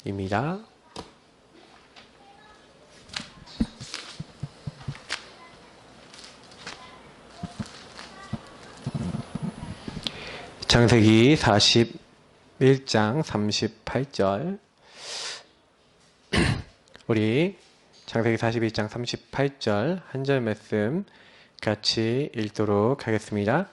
입니다. 창세기 41장 38절. 우리 창세기 41장 38절 한 절 말씀 같이 읽도록 하겠습니다.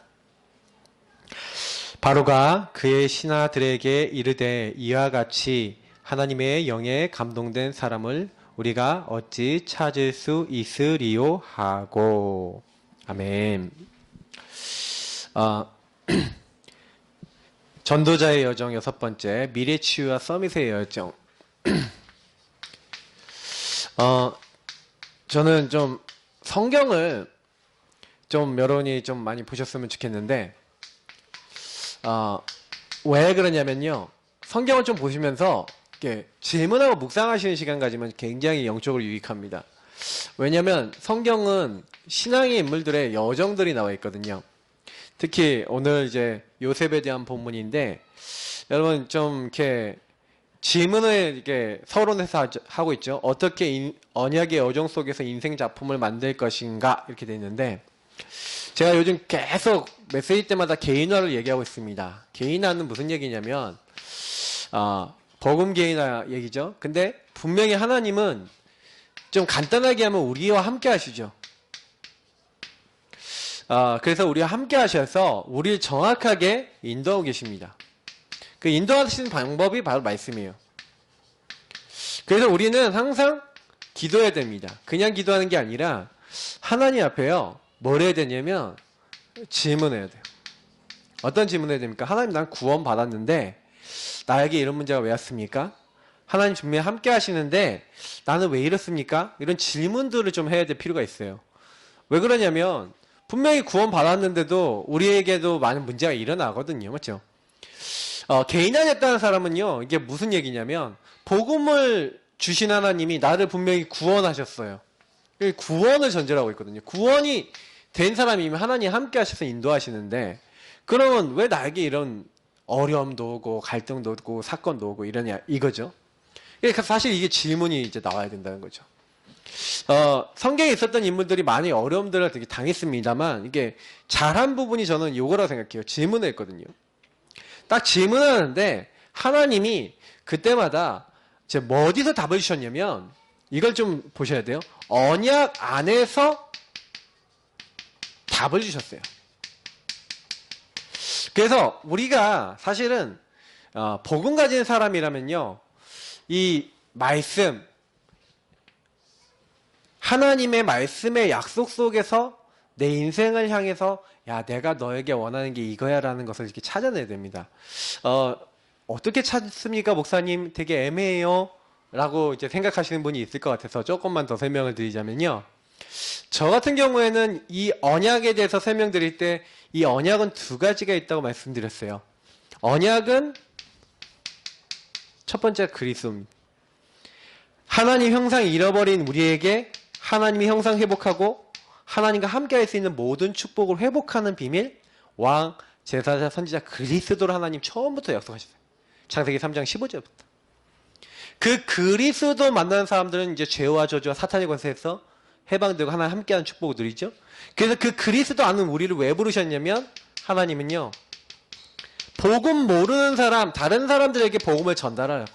바로가 그의 신하들에게 이르되 이와 같이 하나님의 영에 감동된 사람을 우리가 어찌 찾을 수 있으리요 하고. 아멘. 전도자의 여정 6번째, 미래치유와 서밋의 여정. 저는 좀 성경을 좀 여러분이 좀 많이 보셨으면 좋겠는데, 왜 그러냐면요, 성경을 좀 보시면서 이렇게 질문하고 묵상하시는 시간 가지면 굉장히 영적으로 유익합니다. 왜냐면 성경은 신앙의 인물들의 여정들이 나와 있거든요. 특히 오늘 이제 요셉에 대한 본문인데, 여러분 좀 이렇게 질문을 이렇게 서론에서 하고 있죠. 어떻게 언약의 여정 속에서 인생 작품을 만들 것인가 이렇게 돼 있는데, 제가 요즘 계속 메시지 때마다 개인화를 얘기하고 있습니다. 개인화는 무슨 얘기냐면 복음 개인화 얘기죠. 근데 분명히 하나님은 좀 간단하게 하면 우리와 함께 하시죠. 그래서 우리와 함께 하셔서 우리를 정확하게 인도하고 계십니다. 그 인도하시는 방법이 바로 말씀이에요. 그래서 우리는 항상 기도해야 됩니다. 그냥 기도하는 게 아니라 하나님 앞에요, 뭘 해야 되냐면 질문해야 돼요. 어떤 질문해야 됩니까? 하나님, 난 구원 받았는데 나에게 이런 문제가 왜 왔습니까? 하나님 분명히 함께 하시는데 나는 왜 이렇습니까? 이런 질문들을 좀 해야 될 필요가 있어요. 왜 그러냐면 분명히 구원 받았는데도 우리에게도 많은 문제가 일어나거든요. 맞죠? 개인화됐다는 사람은요, 이게 무슨 얘기냐면 복음을 주신 하나님이 나를 분명히 구원하셨어요. 구원을 전제로 하고 있거든요. 구원이 된 사람이면 하나님 함께 하셔서 인도하시는데, 그러면 왜 나에게 이런 어려움도 오고 갈등도 오고 사건도 오고 이러냐 이거죠. 그러니까 사실 이게 질문이 이제 나와야 된다는 거죠. 성경에 있었던 인물들이 많이 어려움들을 되게 당했습니다만, 이게 잘한 부분이 저는 요거라고 생각해요. 질문을 했거든요. 딱 질문하는데 하나님이 그때마다 어디서 답을 주셨냐면, 이걸 좀 보셔야 돼요. 언약 안에서 답을 주셨어요. 그래서 우리가 사실은 복음 가진 사람이라면요, 이 말씀, 하나님의 말씀의 약속 속에서 내 인생을 향해서 야, 내가 너에게 원하는 게 이거야 라는 것을 이렇게 찾아내야 됩니다. 어떻게 찾습니까, 목사님? 되게 애매해요 라고 이제 생각하시는 분이 있을 것 같아서 조금만 더 설명을 드리자면요, 저 같은 경우에는 이 언약에 대해서 설명드릴 때 이 언약은 두 가지가 있다고 말씀드렸어요. 언약은 첫 번째 그리스도입니다. 하나님 형상 잃어버린 우리에게 하나님이 형상 회복하고 하나님과 함께 할 수 있는 모든 축복을 회복하는 비밀, 왕, 제사자, 선지자 그리스도를 하나님 처음부터 약속하셨어요. 창세기 3장 15절부터. 그 그리스도 만나는 사람들은 이제 죄와 저주와 사탄의 권세에서 해방되고 하나님 함께하는 축복을 누리죠. 그래서 그 그리스도 아는 우리를 왜 부르셨냐면, 하나님은요, 복음 모르는 사람, 다른 사람들에게 복음을 전달하라고.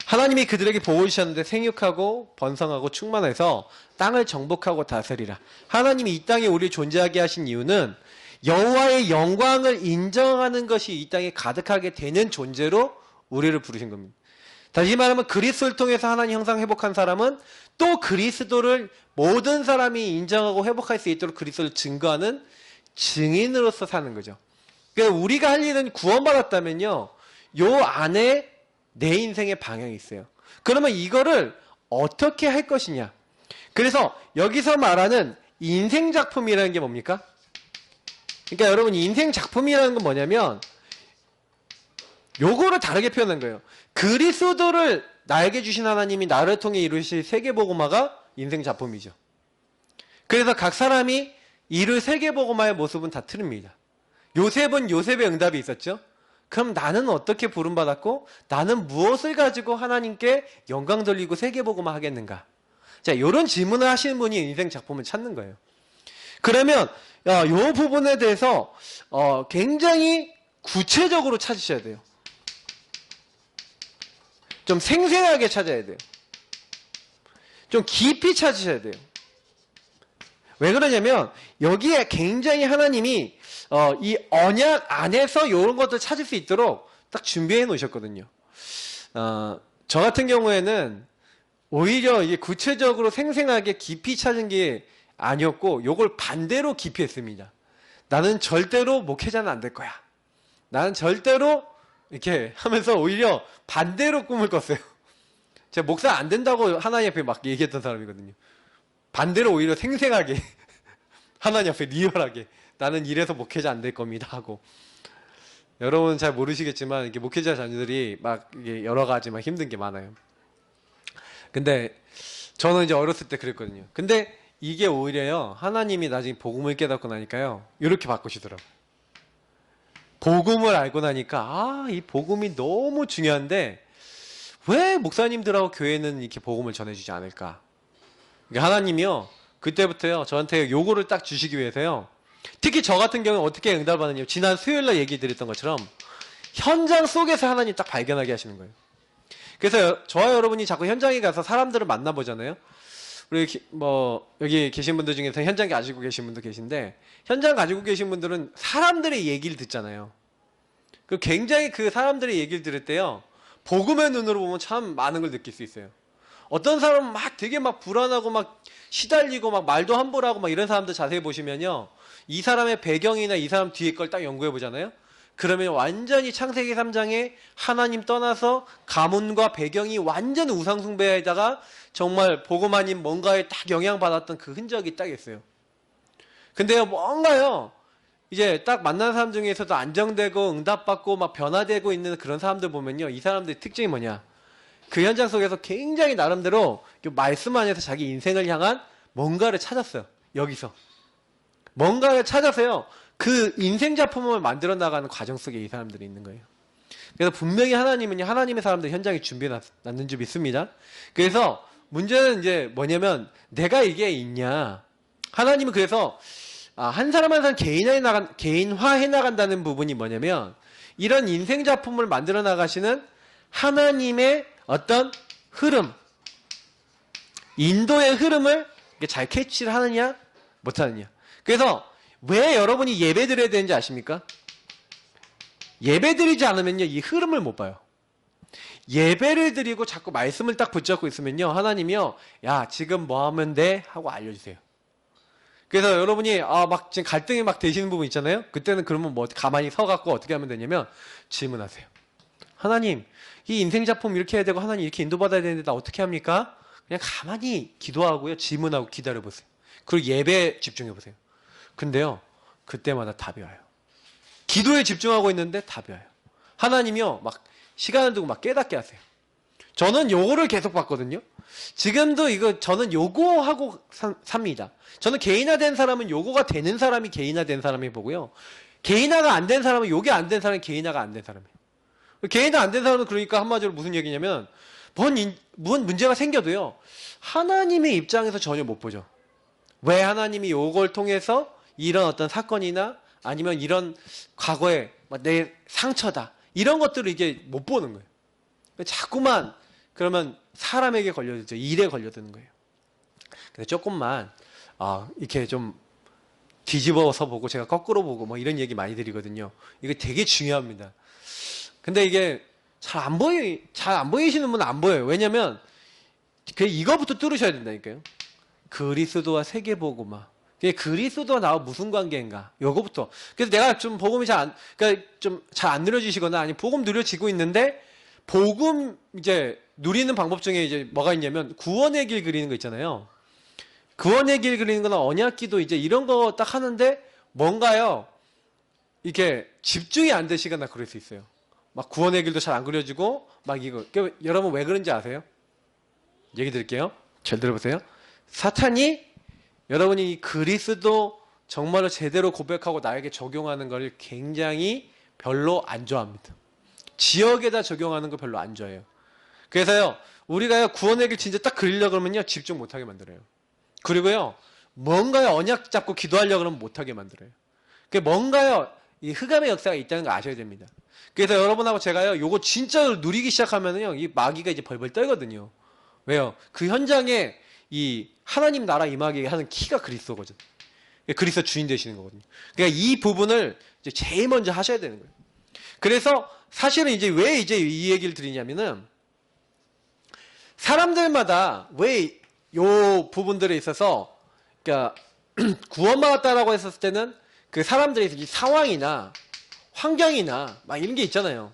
하나님이 그들에게 복을 주셨는데 생육하고 번성하고 충만해서 땅을 정복하고 다스리라. 하나님이 이 땅에 우리를 존재하게 하신 이유는 여호와의 영광을 인정하는 것이 이 땅에 가득하게 되는 존재로 우리를 부르신 겁니다. 다시 말하면 그리스도를 통해서 하나님 형상 회복한 사람은 또 그리스도를 모든 사람이 인정하고 회복할 수 있도록 그리스도를 증거하는 증인으로서 사는 거죠. 그러니까 우리가 할 일은 구원받았다면요, 요 안에 내 인생의 방향이 있어요. 그러면 이거를 어떻게 할 것이냐. 그래서 여기서 말하는 인생 작품이라는 게 뭡니까? 그러니까 여러분, 인생 작품이라는 건 뭐냐면 요거를 다르게 표현한 거예요. 그리스도를 나에게 주신 하나님이 나를 통해 이루실 세계복음화가 인생 작품이죠. 그래서 각 사람이 이룰 세계복음화의 모습은 다 틀립니다. 요셉은 요셉의 응답이 있었죠. 그럼 나는 어떻게 부름받았고 나는 무엇을 가지고 하나님께 영광 돌리고 세계복음화 하겠는가? 자, 이런 질문을 하시는 분이 인생 작품을 찾는 거예요. 그러면 이 부분에 대해서 굉장히 구체적으로 찾으셔야 돼요. 좀 생생하게 찾아야 돼요. 좀 깊이 찾으셔야 돼요. 왜 그러냐면 여기에 굉장히 하나님이 이 언약 안에서 이런 것들 찾을 수 있도록 딱 준비해 놓으셨거든요. 저 같은 경우에는 오히려 이게 구체적으로 생생하게 깊이 찾은 게 아니었고 요걸 반대로 깊이 했습니다. 나는 절대로 목회자는 안 될 거야. 나는 절대로 이렇게 하면서 오히려 반대로 꿈을 꿨어요. 제가 목사 안 된다고 하나님 앞에 막 얘기했던 사람이거든요. 반대로 오히려 생생하게 하나님 앞에 리얼하게 나는 이래서 목회자 안 될 겁니다 하고. 여러분 잘 모르시겠지만 이렇게 목회자 자녀들이 막 이게 여러 가지 막 힘든 게 많아요. 근데 저는 이제 어렸을 때 그랬거든요. 근데 이게 오히려요, 하나님이 나중에 복음을 깨닫고 나니까요, 이렇게 바꾸시더라고요. 복음을 알고 나니까 이 복음이 너무 중요한데 왜 목사님들하고 교회는 이렇게 복음을 전해주지 않을까? 그러니까 하나님이요, 그때부터요 저한테 요거를 딱 주시기 위해서요, 특히 저 같은 경우는 어떻게 응답하느냐, 지난 수요일날 얘기 드렸던 것처럼 현장 속에서 하나님 딱 발견하게 하시는 거예요. 그래서 저와 여러분이 자꾸 현장에 가서 사람들을 만나보잖아요. 우리 여기 계신 분들 중에서 현장 가지고 계신 분도 계신데, 현장 가지고 계신 분들은 사람들의 얘기를 듣잖아요. 그 굉장히 그 사람들의 얘기를 들을 때요, 복음의 눈으로 보면 참 많은 걸 느낄 수 있어요. 어떤 사람은 막 되게 막 불안하고 막 시달리고 막 말도 함부로 하고 막 이런 사람들 자세히 보시면요, 이 사람의 배경이나 이 사람 뒤에 걸 딱 연구해 보잖아요. 그러면 완전히 창세기 3장에 하나님 떠나서 가문과 배경이 완전 우상숭배에다가 정말 복음 아닌 뭔가에 딱 영향받았던 그 흔적이 딱 있어요. 근데요, 뭔가요, 이제 딱 만난 사람 중에서도 안정되고 응답받고 막 변화되고 있는 그런 사람들 보면요, 이 사람들의 특징이 뭐냐, 그 현장 속에서 굉장히 나름대로 말씀 안에서 자기 인생을 향한 뭔가를 찾았어요. 여기서 뭔가를 찾아서요, 그 인생 작품을 만들어 나가는 과정 속에 이 사람들이 있는 거예요. 그래서 분명히 하나님은 하나님의 사람들 현장에 준비해 놨는 줄 믿습니다. 그래서 문제는 이제 뭐냐면, 내가 이게 있냐, 하나님은 그래서 한 사람 한 사람 개인화해 나간다는 부분이 뭐냐면, 이런 인생 작품을 만들어 나가시는 하나님의 어떤 흐름, 인도의 흐름을 잘 캐치를 하느냐 못하느냐. 그래서 왜 여러분이 예배 드려야 되는지 아십니까? 예배 드리지 않으면요, 이 흐름을 못 봐요. 예배를 드리고 자꾸 말씀을 딱 붙잡고 있으면요, 하나님이요, 야 지금 뭐 하면 돼? 하고 알려주세요. 그래서 여러분이 막 지금 갈등이 막 되시는 부분 있잖아요. 그때는 그러면 뭐 가만히 서갖고 어떻게 하면 되냐면 질문하세요. 하나님, 이 인생 작품 이렇게 해야 되고 하나님 이렇게 인도받아야 되는데 나 어떻게 합니까? 그냥 가만히 기도하고요, 질문하고 기다려보세요. 그리고 예배에 집중해보세요. 근데요, 그때마다 답이 와요. 기도에 집중하고 있는데 답이 와요. 하나님이요, 막 시간을 두고 막 깨닫게 하세요. 저는 요거를 계속 봤거든요. 지금도 이거 저는 요거 하고 삽니다. 저는 개인화된 사람은 요거가 되는 사람이 개인화된 사람이 보고요, 개인화가 안 된 사람은 요게 안 된 사람이 개인화가 안 된 사람이에요. 개인화 안 된 사람은 그러니까 한마디로 무슨 얘기냐면, 뭔 문제가 생겨도요, 하나님의 입장에서 전혀 못 보죠. 왜 하나님이 요걸 통해서 이런 어떤 사건이나 아니면 이런 과거에 내 상처다, 이런 것들을 이게 못 보는 거예요. 자꾸만 그러면 사람에게 걸려들죠. 일에 걸려드는 거예요. 근데 조금만 이렇게 좀 뒤집어서 보고, 제가 거꾸로 보고 뭐 이런 얘기 많이 드리거든요. 이게 되게 중요합니다. 근데 이게 잘 안 보이시는 분은 안 보여요. 왜냐면 이거부터 뚫으셔야 된다니까요. 그리스도와 세계복음화. 그리스도와 나와 무슨 관계인가? 요거부터. 그래서 내가 좀 복음이 그러니까 좀 잘 안 누려지시거나, 아니 복음 누려지고 있는데, 복음 이제 누리는 방법 중에 이제 뭐가 있냐면, 구원의 길 그리는 거 있잖아요. 구원의 길 그리는 거나 언약기도 이제 이런 거 딱 하는데 뭔가요, 이렇게 집중이 안 되시거나 그럴 수 있어요. 막 구원의 길도 잘 안 그려지고 막 이거. 여러분 왜 그런지 아세요? 얘기 드릴게요. 잘 들어보세요. 사탄이 여러분이 그리스도 정말로 제대로 고백하고 나에게 적용하는 걸 굉장히 별로 안 좋아합니다. 지역에다 적용하는 거 별로 안 좋아해요. 그래서요, 우리가요, 구원의 길 진짜 딱 그리려고 그러면요, 집중 못하게 만들어요. 그리고요, 뭔가요, 언약 잡고 기도하려고 그러면 못하게 만들어요. 뭔가요, 이 흑암의 역사가 있다는 거 아셔야 됩니다. 그래서 여러분하고 제가요, 요거 진짜 누리기 시작하면은요, 이 마귀가 이제 벌벌 떨거든요. 왜요? 그 현장에 이 하나님 나라 임하게 하는 키가 그리스도거든. 그리스도 주인 되시는 거거든요. 그러니까 이 부분을 이제 제일 먼저 하셔야 되는 거예요. 그래서 사실은 이제 왜 이제 이 얘기를 드리냐면은 사람들마다 왜 요 부분들에 있어서 그러니까 구원받았다라고 했었을 때는 그 사람들의 이 상황이나 환경이나 막 이런 게 있잖아요.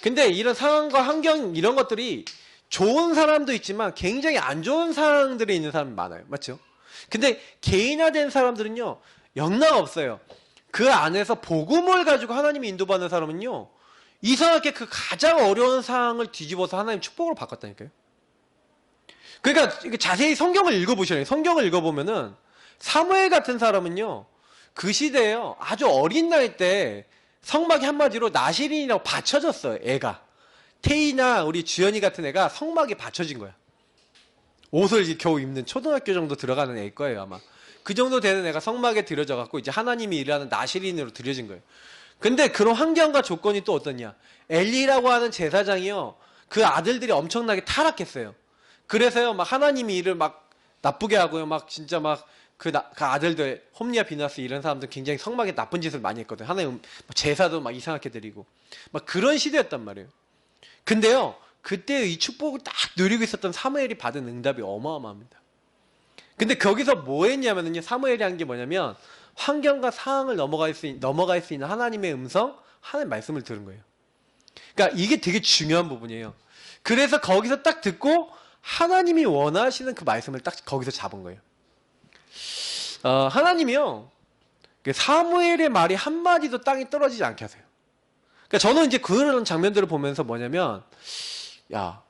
근데 이런 상황과 환경 이런 것들이 좋은 사람도 있지만 굉장히 안 좋은 상황들이 있는 사람이 많아요. 맞죠? 근데 개인화된 사람들은요, 영락 없어요. 그 안에서 복음을 가지고 하나님이 인도받는 사람은요, 이상하게 그 가장 어려운 상황을 뒤집어서 하나님 축복으로 바꿨다니까요. 그러니까 자세히 성경을 읽어보시라요. 성경을 읽어보면은 사무엘 같은 사람은요, 그 시대에요, 아주 어린 나이 때 성막이 한마디로 나시린이라고 받쳐졌어요. 애가 태희나 우리 주연이 같은 애가 성막에 받쳐진 거야. 옷을 이제 겨우 입는 초등학교 정도 들어가는 애일 거예요, 아마. 그 정도 되는 애가 성막에 들여져 갖고 이제 하나님이 일하는 나시린으로 들여진 거예요. 근데 그런 환경과 조건이 또 어떠냐? 엘리라고 하는 제사장이요, 그 아들들이 엄청나게 타락했어요. 그래서요, 막 하나님이 일을 막 나쁘게 하고요, 막 진짜 막 그 아들들, 홈리아 비나스 이런 사람들 굉장히 성막에 나쁜 짓을 많이 했거든. 하나님 제사도 막 이상하게 드리고 막 그런 시대였단 말이에요. 근데요, 그때 이 축복을 딱 누리고 있었던 사무엘이 받은 응답이 어마어마합니다. 근데 거기서 뭐 했냐면요, 사무엘이 한 게 뭐냐면 환경과 상황을 넘어갈 수 있는 하나님의 음성, 하나님의 말씀을 들은 거예요. 그러니까 이게 되게 중요한 부분이에요. 그래서 거기서 딱 듣고 하나님이 원하시는 그 말씀을 딱 거기서 잡은 거예요. 하나님이요, 사무엘의 말이 한마디도 땅에 떨어지지 않게 하세요. 그러니까 저는 이제 그런 장면들을 보면서 뭐냐면, 야,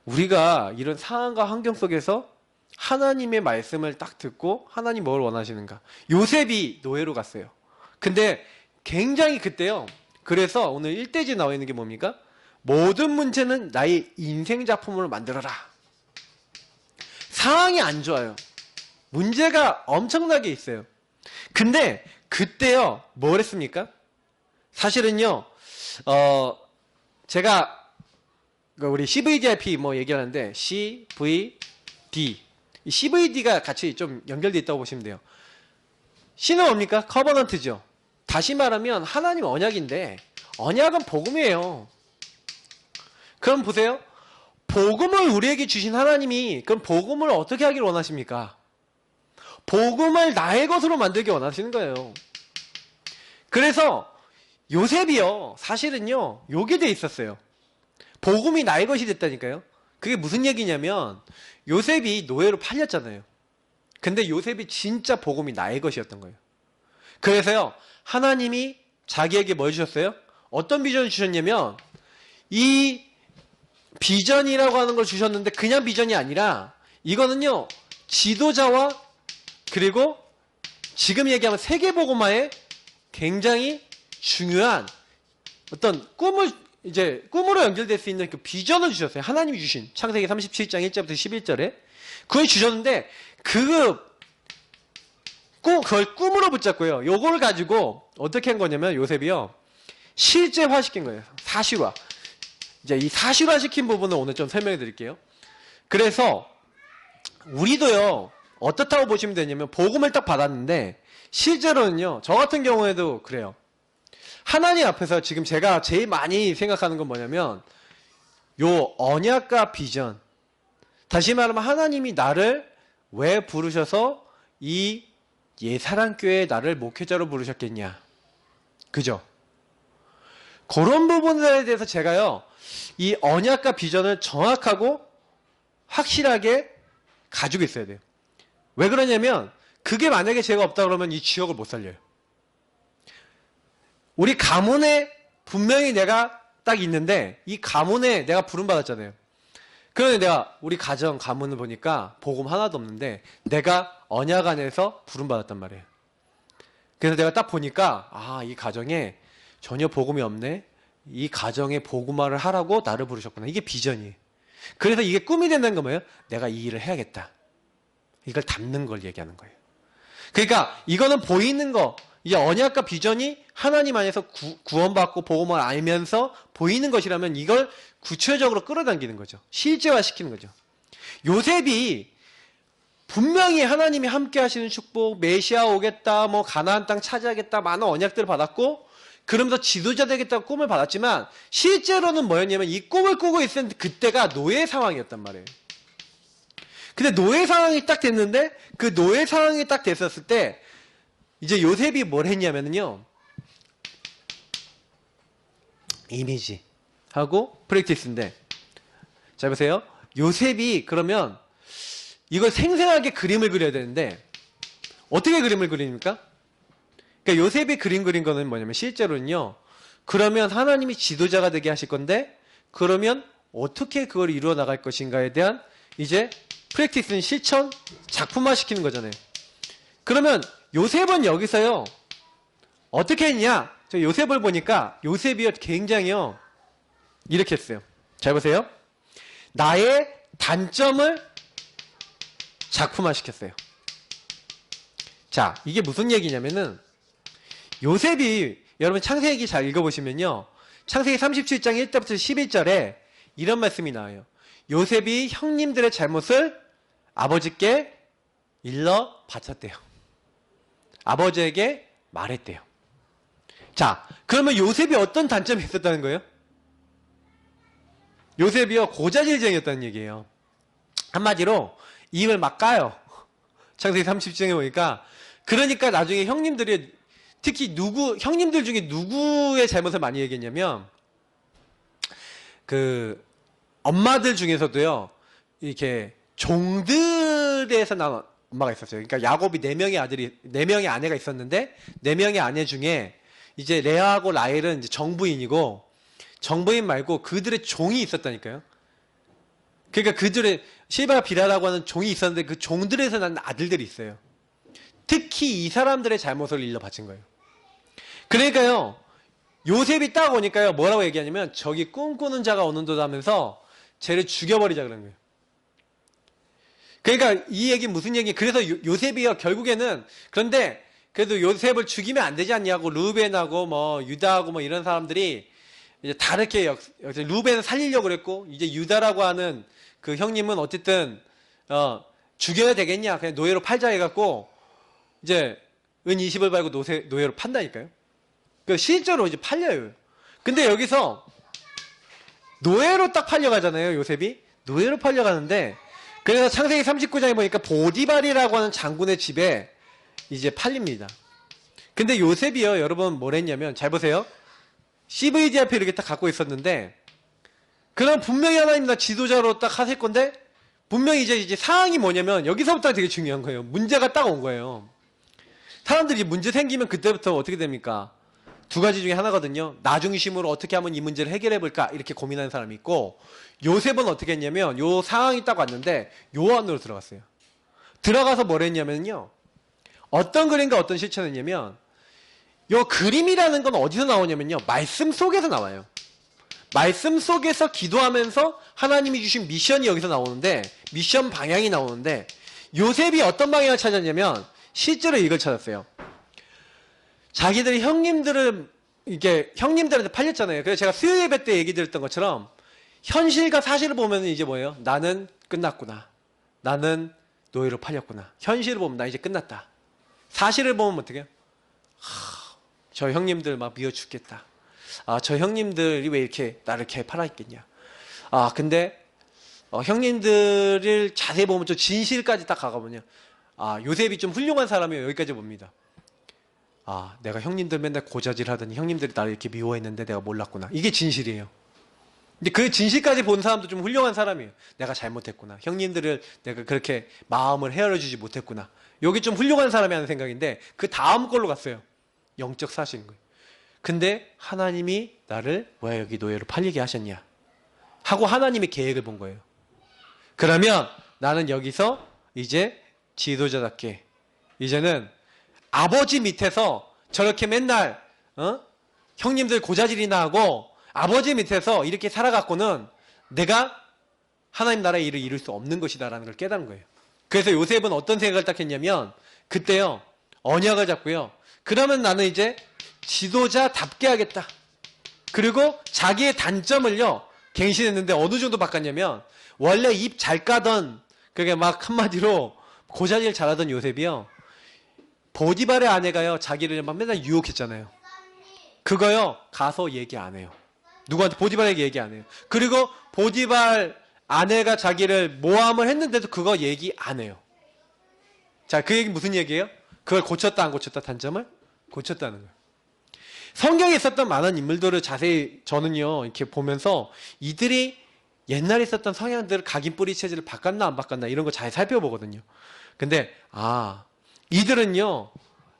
우리가 이런 상황과 환경 속에서 하나님의 말씀을 딱 듣고 하나님 뭘 원하시는가. 요셉이 노예로 갔어요. 근데 굉장히 그때요, 그래서 오늘 1대지에 나와 있는 게 뭡니까? 모든 문제는 나의 인생 작품으로 만들어라. 상황이 안 좋아요. 문제가 엄청나게 있어요. 근데 그때요, 뭘 했습니까? 사실은요, 제가 우리 CVDIP 뭐 얘기하는데 CVD, 이 CVD가 같이 좀 연결돼 있다고 보시면 돼요. C는 뭡니까? 커버넌트죠. 다시 말하면 하나님 언약인데 언약은 복음이에요. 그럼 보세요. 복음을 우리에게 주신 하나님이 그럼 복음을 어떻게 하길 원하십니까? 복음을 나의 것으로 만들기 원하시는 거예요. 그래서 요셉이요, 사실은요, 요게 돼 있었어요. 복음이 나의 것이 됐다니까요. 그게 무슨 얘기냐면 요셉이 노예로 팔렸잖아요. 근데 요셉이 진짜 복음이 나의 것이었던 거예요. 그래서요, 하나님이 자기에게 뭘 주셨어요? 어떤 비전을 주셨냐면 이 비전이라고 하는 걸 주셨는데 그냥 비전이 아니라 이거는요, 지도자와 그리고 지금 얘기하면 세계복음화에 굉장히 중요한 어떤 꿈으로 연결될 수 있는 그 비전을 주셨어요. 하나님이 주신 창세기 37장 1절부터 11절에 그걸 주셨는데 그걸 꿈으로 붙잡고요. 요걸 가지고 어떻게 한 거냐면 요셉이요, 실제화 시킨 거예요. 사실화. 이제 이 사실화 시킨 부분을 오늘 좀 설명해 드릴게요. 그래서 우리도요, 어떻다고 보시면 되냐면 복음을 딱 받았는데 실제로는요, 저 같은 경우에도 그래요. 하나님 앞에서 지금 제가 제일 많이 생각하는 건 뭐냐면 요 언약과 비전, 다시 말하면 하나님이 나를 왜 부르셔서 이 예사랑교회에 나를 목회자로 부르셨겠냐, 그죠? 그런 부분들에 대해서 제가요, 이 언약과 비전을 정확하고 확실하게 가지고 있어야 돼요. 왜 그러냐면 그게 만약에 제가 없다 그러면 이 지역을 못 살려요. 우리 가문에 분명히 내가 딱 있는데 이 가문에 내가 부름받았잖아요. 그런데 내가 우리 가문을 보니까 복음 하나도 없는데 내가 언약 안에서 부름받았단 말이에요. 그래서 내가 딱 보니까 이 가정에 전혀 복음이 없네. 이 가정에 복음화를 하라고 나를 부르셨구나. 이게 비전이에요. 그래서 이게 꿈이 된다는 건 뭐예요? 내가 이 일을 해야겠다. 이걸 담는 걸 얘기하는 거예요. 그러니까 이거는 보이는 거, 이제 언약과 비전이 하나님 안에서 구원받고 복음을 알면서 보이는 것이라면 이걸 구체적으로 끌어당기는 거죠. 실제화시키는 거죠. 요셉이 분명히 하나님이 함께 하시는 축복, 메시아 오겠다, 뭐 가나안 땅 차지하겠다, 많은 언약들을 받았고 그러면서 지도자 되겠다고 꿈을 받았지만 실제로는 뭐였냐면 이 꿈을 꾸고 있었는데 그때가 노예 상황이었단 말이에요. 근데 노예 상황이 딱 됐는데 그 노예 상황이 딱 됐었을 때 이제 요셉이 뭘 했냐면요. 이미지 하고 프랙티스인데 자 보세요. 요셉이 그러면 이걸 생생하게 그림을 그려야 되는데 어떻게 그림을 그립니까? 그러니까 요셉이 그림 그린 거는 뭐냐면 실제로는요. 그러면 하나님이 지도자가 되게 하실 건데 그러면 어떻게 그걸 이루어 나갈 것인가에 대한 이제 프랙티스는 실천, 작품화 시키는 거잖아요. 그러면 요셉은 여기서요. 어떻게 했냐? 저 요셉을 보니까 요셉이 굉장히요. 이렇게 했어요. 잘 보세요. 나의 단점을 작품화 시켰어요. 자, 이게 무슨 얘기냐면은 요셉이 여러분 창세기 잘 읽어보시면요. 창세기 37장 1절부터 11절에 이런 말씀이 나와요. 요셉이 형님들의 잘못을 아버지께 일러 바쳤대요. 아버지에게 말했대요. 자, 그러면 요셉이 어떤 단점이 있었다는 거예요? 요셉이요 고자질쟁이였다는 얘기예요. 한마디로 입을 막 까요. 창세기 37장에 보니까 그러니까 나중에 형님들이 특히 형님들 중에 누구의 잘못을 많이 얘기했냐면 그 엄마들 중에서도요 이렇게 종들에서 난 엄마가 있었어요. 그러니까 야곱이 4명의 아내가 있었는데 4명의 아내 중에 이제 레아하고 라헬은 이제 정부인이고 정부인 말고 그들의 종이 있었다니까요. 그러니까 그들의 실바 비라라고 하는 종이 있었는데 그 종들에서 난 아들들이 있어요. 특히 이 사람들의 잘못을 일러 바친 거예요. 그러니까요. 요셉이 딱 오니까요. 뭐라고 얘기하냐면 저기 꿈꾸는 자가 오는도다 하면서 쟤를 죽여버리자 그런 거예요. 그러니까 이 얘기 무슨 얘기? 그래서 요셉이요 결국에는 그런데 그래도 요셉을 죽이면 안 되지 않냐고 루벤하고 뭐 유다하고 뭐 이런 사람들이 이제 다르게 루벤을 살리려고 그랬고 이제 유다라고 하는 그 형님은 어쨌든 죽여야 되겠냐 그냥 노예로 팔자 해갖고 이제 은 20을 팔고 노예로 판다니까요. 그 실제로 이제 팔려요. 근데 여기서 노예로 딱 팔려가잖아요. 요셉이 노예로 팔려가는데 그래서 창세기 39장에 보니까 보디발이라고 하는 장군의 집에 이제 팔립니다. 근데 요셉이요 여러분 뭘 했냐면 잘 보세요. CVD 앞에 이렇게 딱 갖고 있었는데 그럼 분명히 하나님 나 지도자로 딱 하실 건데 분명히 이제 상황이 뭐냐면 여기서부터 되게 중요한 거예요. 문제가 딱 온 거예요. 사람들이 문제 생기면 그때부터 어떻게 됩니까? 두 가지 중에 하나거든요. 나 중심으로 어떻게 하면 이 문제를 해결해 볼까 이렇게 고민하는 사람이 있고 요셉은 어떻게 했냐면 요 상황이 딱 왔는데 요 안으로 들어갔어요. 들어가서 뭘 했냐면요. 어떤 그림과 어떤 실천을 했냐면 요 그림이라는 건 어디서 나오냐면요. 말씀 속에서 나와요. 말씀 속에서 기도하면서 하나님이 주신 미션이 여기서 나오는데 미션 방향이 나오는데 요셉이 어떤 방향을 찾았냐면 실제로 이걸 찾았어요. 자기들이 형님들한테 팔렸잖아요. 그래서 제가 수요 예배 때 얘기 드렸던 것처럼 현실과 사실을 보면 이제 뭐예요? 나는 끝났구나. 나는 노예로 팔렸구나. 현실을 보면 나 이제 끝났다. 사실을 보면 어떻게 해요? 저 형님들 막 미워 죽겠다. 저 형님들이 왜 이렇게 나를 이렇게 팔아있겠냐. 근데 형님들을 자세히 보면 좀 진실까지 딱 가가보면 요셉이 좀 훌륭한 사람이에요. 여기까지 봅니다. 내가 형님들 맨날 고자질 하더니 형님들이 나를 이렇게 미워했는데 내가 몰랐구나. 이게 진실이에요. 근데 그 진실까지 본 사람도 좀 훌륭한 사람이에요. 내가 잘못했구나. 형님들을 내가 그렇게 마음을 헤아려주지 못했구나. 여기 좀 훌륭한 사람이 하는 생각인데 그 다음 걸로 갔어요. 영적 사실인 거예요. 근데 하나님이 나를 왜 여기 노예로 팔리게 하셨냐 하고 하나님의 계획을 본 거예요. 그러면 나는 여기서 이제 지도자답게 이제는 아버지 밑에서 저렇게 맨날 형님들 고자질이나 하고 아버지 밑에서 이렇게 살아갖고는 내가 하나님 나라의 일을 이룰 수 없는 것이다라는 걸 깨달은 거예요. 그래서 요셉은 어떤 생각을 딱 했냐면 그때요 언약을 잡고요. 그러면 나는 이제 지도자답게 하겠다. 그리고 자기의 단점을요 갱신했는데 어느 정도 바꿨냐면 원래 입 잘 까던 그게 막 한마디로 고자질 잘하던 요셉이요 보디발의 아내가요 자기를 막 맨날 유혹했잖아요. 그거요 가서 얘기 안 해요. 누구한테 보디발에게 얘기 안 해요. 그리고 보디발 아내가 자기를 모함을 했는데도 그거 얘기 안 해요. 자, 그 얘기 무슨 얘기예요? 그걸 고쳤다 안 고쳤다 단점을 고쳤다는 거예요. 성경에 있었던 많은 인물들을 자세히 저는요 이렇게 보면서 이들이 옛날에 있었던 성향들을 각인 뿌리 체질을 바꿨나 안 바꿨나 이런 거 잘 살펴보거든요. 근데 이들은요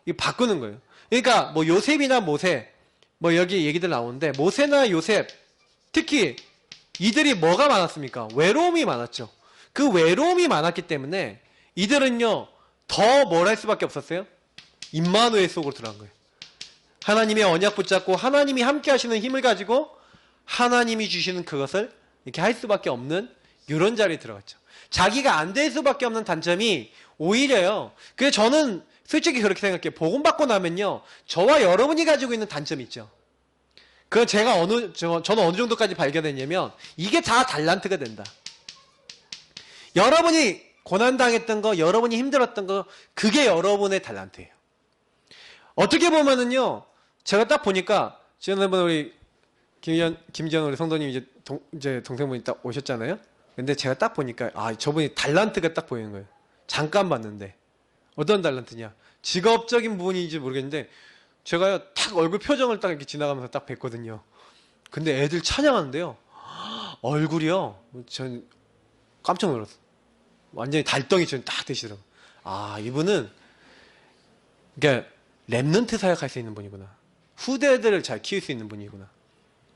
이 바꾸는 거예요. 그러니까 뭐 요셉이나 모세 뭐 여기 얘기들 나오는데 모세나 요셉 특히 이들이 뭐가 많았습니까? 외로움이 많았죠. 그 외로움이 많았기 때문에 이들은요 더 뭘 할 수밖에 없었어요? 임마누엘 속으로 들어간 거예요. 하나님의 언약 붙잡고 하나님이 함께 하시는 힘을 가지고 하나님이 주시는 그것을 이렇게 할 수밖에 없는 이런 자리에 들어갔죠. 자기가 안 될 수밖에 없는 단점이 오히려요. 그래서 저는 솔직히 그렇게 생각해요. 복음 받고 나면요. 저와 여러분이 가지고 있는 단점이 있죠. 그건 저는 어느 정도까지 발견했냐면 이게 다 달란트가 된다. 여러분이 고난당했던 거, 여러분이 힘들었던 거, 그게 여러분의 달란트예요. 어떻게 보면은요, 제가 딱 보니까, 지난번에 우리 김지현 우리 성도님 이제 동생분이 딱 오셨잖아요? 근데 제가 딱 보니까, 저분이 달란트가 딱 보이는 거예요. 잠깐 봤는데. 어떤 달란트냐? 직업적인 부분인지 모르겠는데, 제가요, 딱 얼굴 표정을 딱 이렇게 지나가면서 딱 뵀거든요. 근데 애들 찬양하는데요. 얼굴이요. 전 깜짝 놀랐어요. 완전히 달덩이처럼 딱 되시더라고요. 이분은, 그러니까, 랩넌트 사역할 수 있는 분이구나. 후대들을 잘 키울 수 있는 분이구나.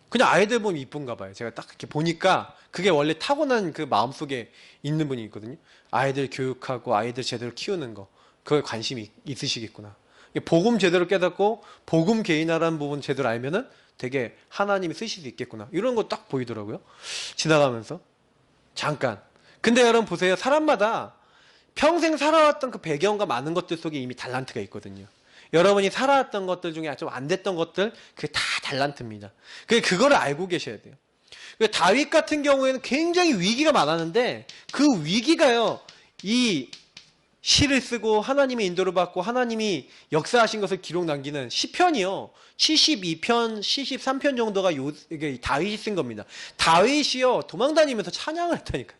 그냥 아이들 보면 이쁜가 봐요. 제가 딱 이렇게 보니까 그게 원래 타고난 그 마음속에 있는 분이 있거든요. 아이들 교육하고 아이들 제대로 키우는 거. 그거에 관심이 있으시겠구나. 복음 제대로 깨닫고 복음 개인화라는 부분 제대로 알면은 되게 하나님이 쓰실 수 있겠구나. 이런 거 딱 보이더라고요. 지나가면서. 잠깐. 근데 여러분 보세요. 사람마다 평생 살아왔던 그 배경과 많은 것들 속에 이미 달란트가 있거든요. 여러분이 살아왔던 것들 중에 좀 안 됐던 것들, 그게 다 달란트입니다. 그거를 알고 계셔야 돼요. 다윗 같은 경우에는 굉장히 위기가 많았는데, 그 위기가요, 이 시를 쓰고 하나님의 인도를 받고 하나님이 역사하신 것을 기록 남기는 시편이요, 72편, 73편 정도가 이게 다윗이 쓴 겁니다. 다윗이요, 도망다니면서 찬양을 했다니까요.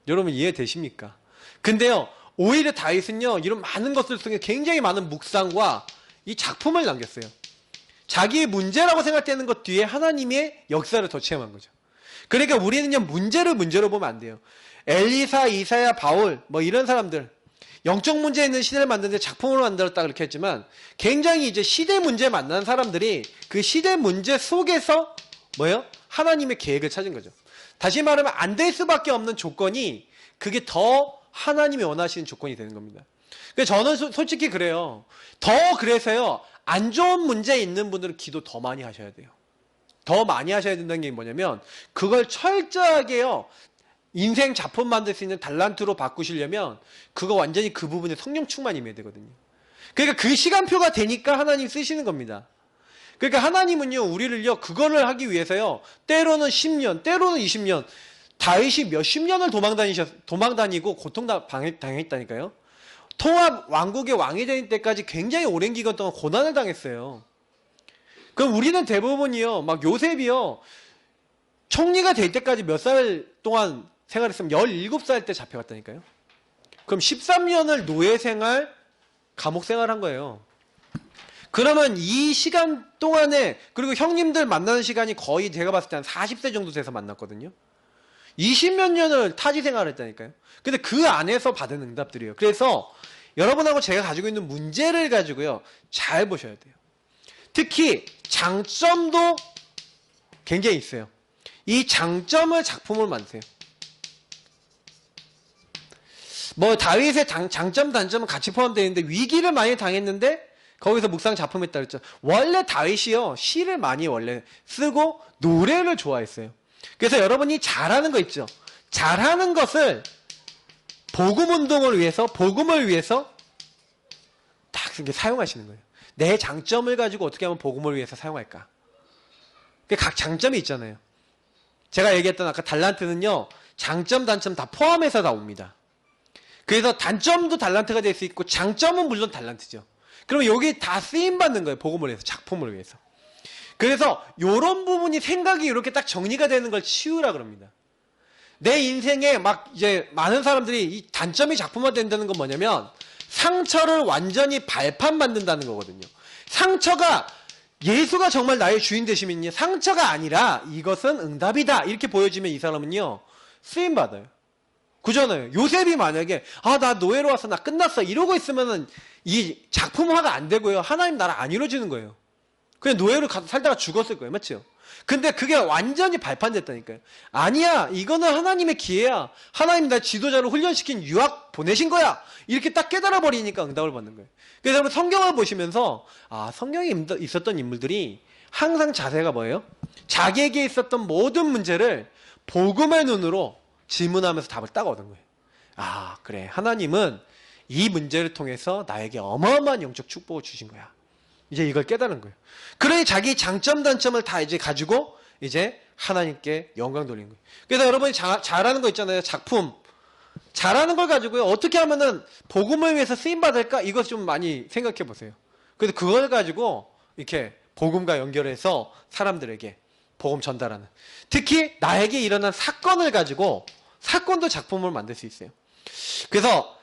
여러분 이해되십니까? 근데요, 오히려 다윗은요 이런 많은 것들 속에 굉장히 많은 묵상과 이 작품을 남겼어요. 자기의 문제라고 생각되는 것 뒤에 하나님의 역사를 더 체험한 거죠. 그러니까 우리는요 문제를 문제로 보면 안 돼요. 엘리사, 이사야, 바울 뭐 이런 사람들 영적 문제 있는 시대를 만드는데 작품으로 만들었다 그렇게 했지만 굉장히 이제 시대 문제 만나는 사람들이 그 시대 문제 속에서 뭐예요? 하나님의 계획을 찾은 거죠. 다시 말하면 안 될 수밖에 없는 조건이 그게 더 하나님이 원하시는 조건이 되는 겁니다. 그래서 저는 솔직히 그래요. 더 그래서요. 안 좋은 문제 있는 분들은 기도 더 많이 하셔야 돼요. 더 많이 하셔야 된다는 게 뭐냐면 그걸 철저하게요. 인생 작품 만들 수 있는 달란트로 바꾸시려면 그거 완전히 그 부분에 성령 충만이 임해야 되거든요. 그러니까 그 시간표가 되니까 하나님 쓰시는 겁니다. 그러니까 하나님은요. 우리를요. 그거를 하기 위해서요. 때로는 10년, 때로는 20년 다윗이 몇십 년을 도망다니고 고통당했다니까요. 통합 왕국의 왕이 될 때까지 굉장히 오랜 기간 동안 고난을 당했어요. 그럼 우리는 대부분이요, 막 요셉이요, 총리가 될 때까지 몇 살 동안 생활했으면 17살 때 잡혀갔다니까요. 그럼 13년을 노예 생활, 감옥 생활한 거예요. 그러면 이 시간 동안에, 그리고 형님들 만나는 시간이 거의 제가 봤을 때 한 40세 정도 돼서 만났거든요. 20몇 년을 타지 생활을 했다니까요. 근데 그 안에서 받은 응답들이에요. 그래서 여러분하고 제가 가지고 있는 문제를 가지고요. 잘 보셔야 돼요. 특히 장점도 굉장히 있어요. 이 장점을 작품을 만드세요. 뭐 다윗의 장점 단점은 같이 포함되어 있는데 위기를 많이 당했는데 거기서 묵상 작품했다 그랬죠. 원래 다윗이요, 시를 많이 원래 쓰고 노래를 좋아했어요. 그래서 여러분이 잘하는 거 있죠. 잘하는 것을 복음 운동을 위해서, 복음을 위해서 딱 이렇게 사용하시는 거예요. 내 장점을 가지고 어떻게 하면 복음을 위해서 사용할까? 각 장점이 있잖아요. 제가 얘기했던 아까 달란트는요, 장점, 단점 다 포함해서 나옵니다. 그래서 단점도 달란트가 될 수 있고 장점은 물론 달란트죠. 그러면 여기 다 쓰임받는 거예요. 복음을 위해서, 작품을 위해서. 그래서 이런 부분이 생각이 이렇게 딱 정리가 되는 걸 치유라 그럽니다. 내 인생에 막 이제 많은 사람들이 이 단점이 작품화된다는 건 뭐냐면 상처를 완전히 발판 만든다는 거거든요. 상처가 예수가 정말 나의 주인 되시면요, 상처가 아니라 이것은 응답이다 이렇게 보여지면 이 사람은요 쓰임받아요. 그잖아요. 요셉이 만약에 나 노예로 와서 나 끝났어 이러고 있으면은 이 작품화가 안 되고요, 하나님 나라 안 이루어지는 거예요. 그냥 노예로 가서 살다가 죽었을 거예요. 맞죠? 근데 그게 완전히 발판됐다니까요. 아니야, 이거는 하나님의 기회야. 하나님 나 지도자로 훈련시킨 유학 보내신 거야. 이렇게 딱 깨달아 버리니까 응답을 받는 거예요. 그래서 여러분 성경을 보시면서 성경에 있었던 인물들이 항상 자세가 뭐예요? 자기에게 있었던 모든 문제를 복음의 눈으로 질문하면서 답을 딱 얻은 거예요. 그래, 하나님은 이 문제를 통해서 나에게 어마어마한 영적 축복을 주신 거야. 이제 이걸 깨달은 거예요. 그러니 자기 장점 단점을 다 이제 가지고 이제 하나님께 영광 돌리는 거예요. 그래서 여러분이 잘하는 거 있잖아요. 작품. 잘하는 걸 가지고요, 어떻게 하면은 복음을 위해서 쓰임 받을까? 이것 좀 많이 생각해 보세요. 그래서 그걸 가지고 이렇게 복음과 연결해서 사람들에게 복음 전달하는. 특히 나에게 일어난 사건을 가지고 사건도 작품을 만들 수 있어요. 그래서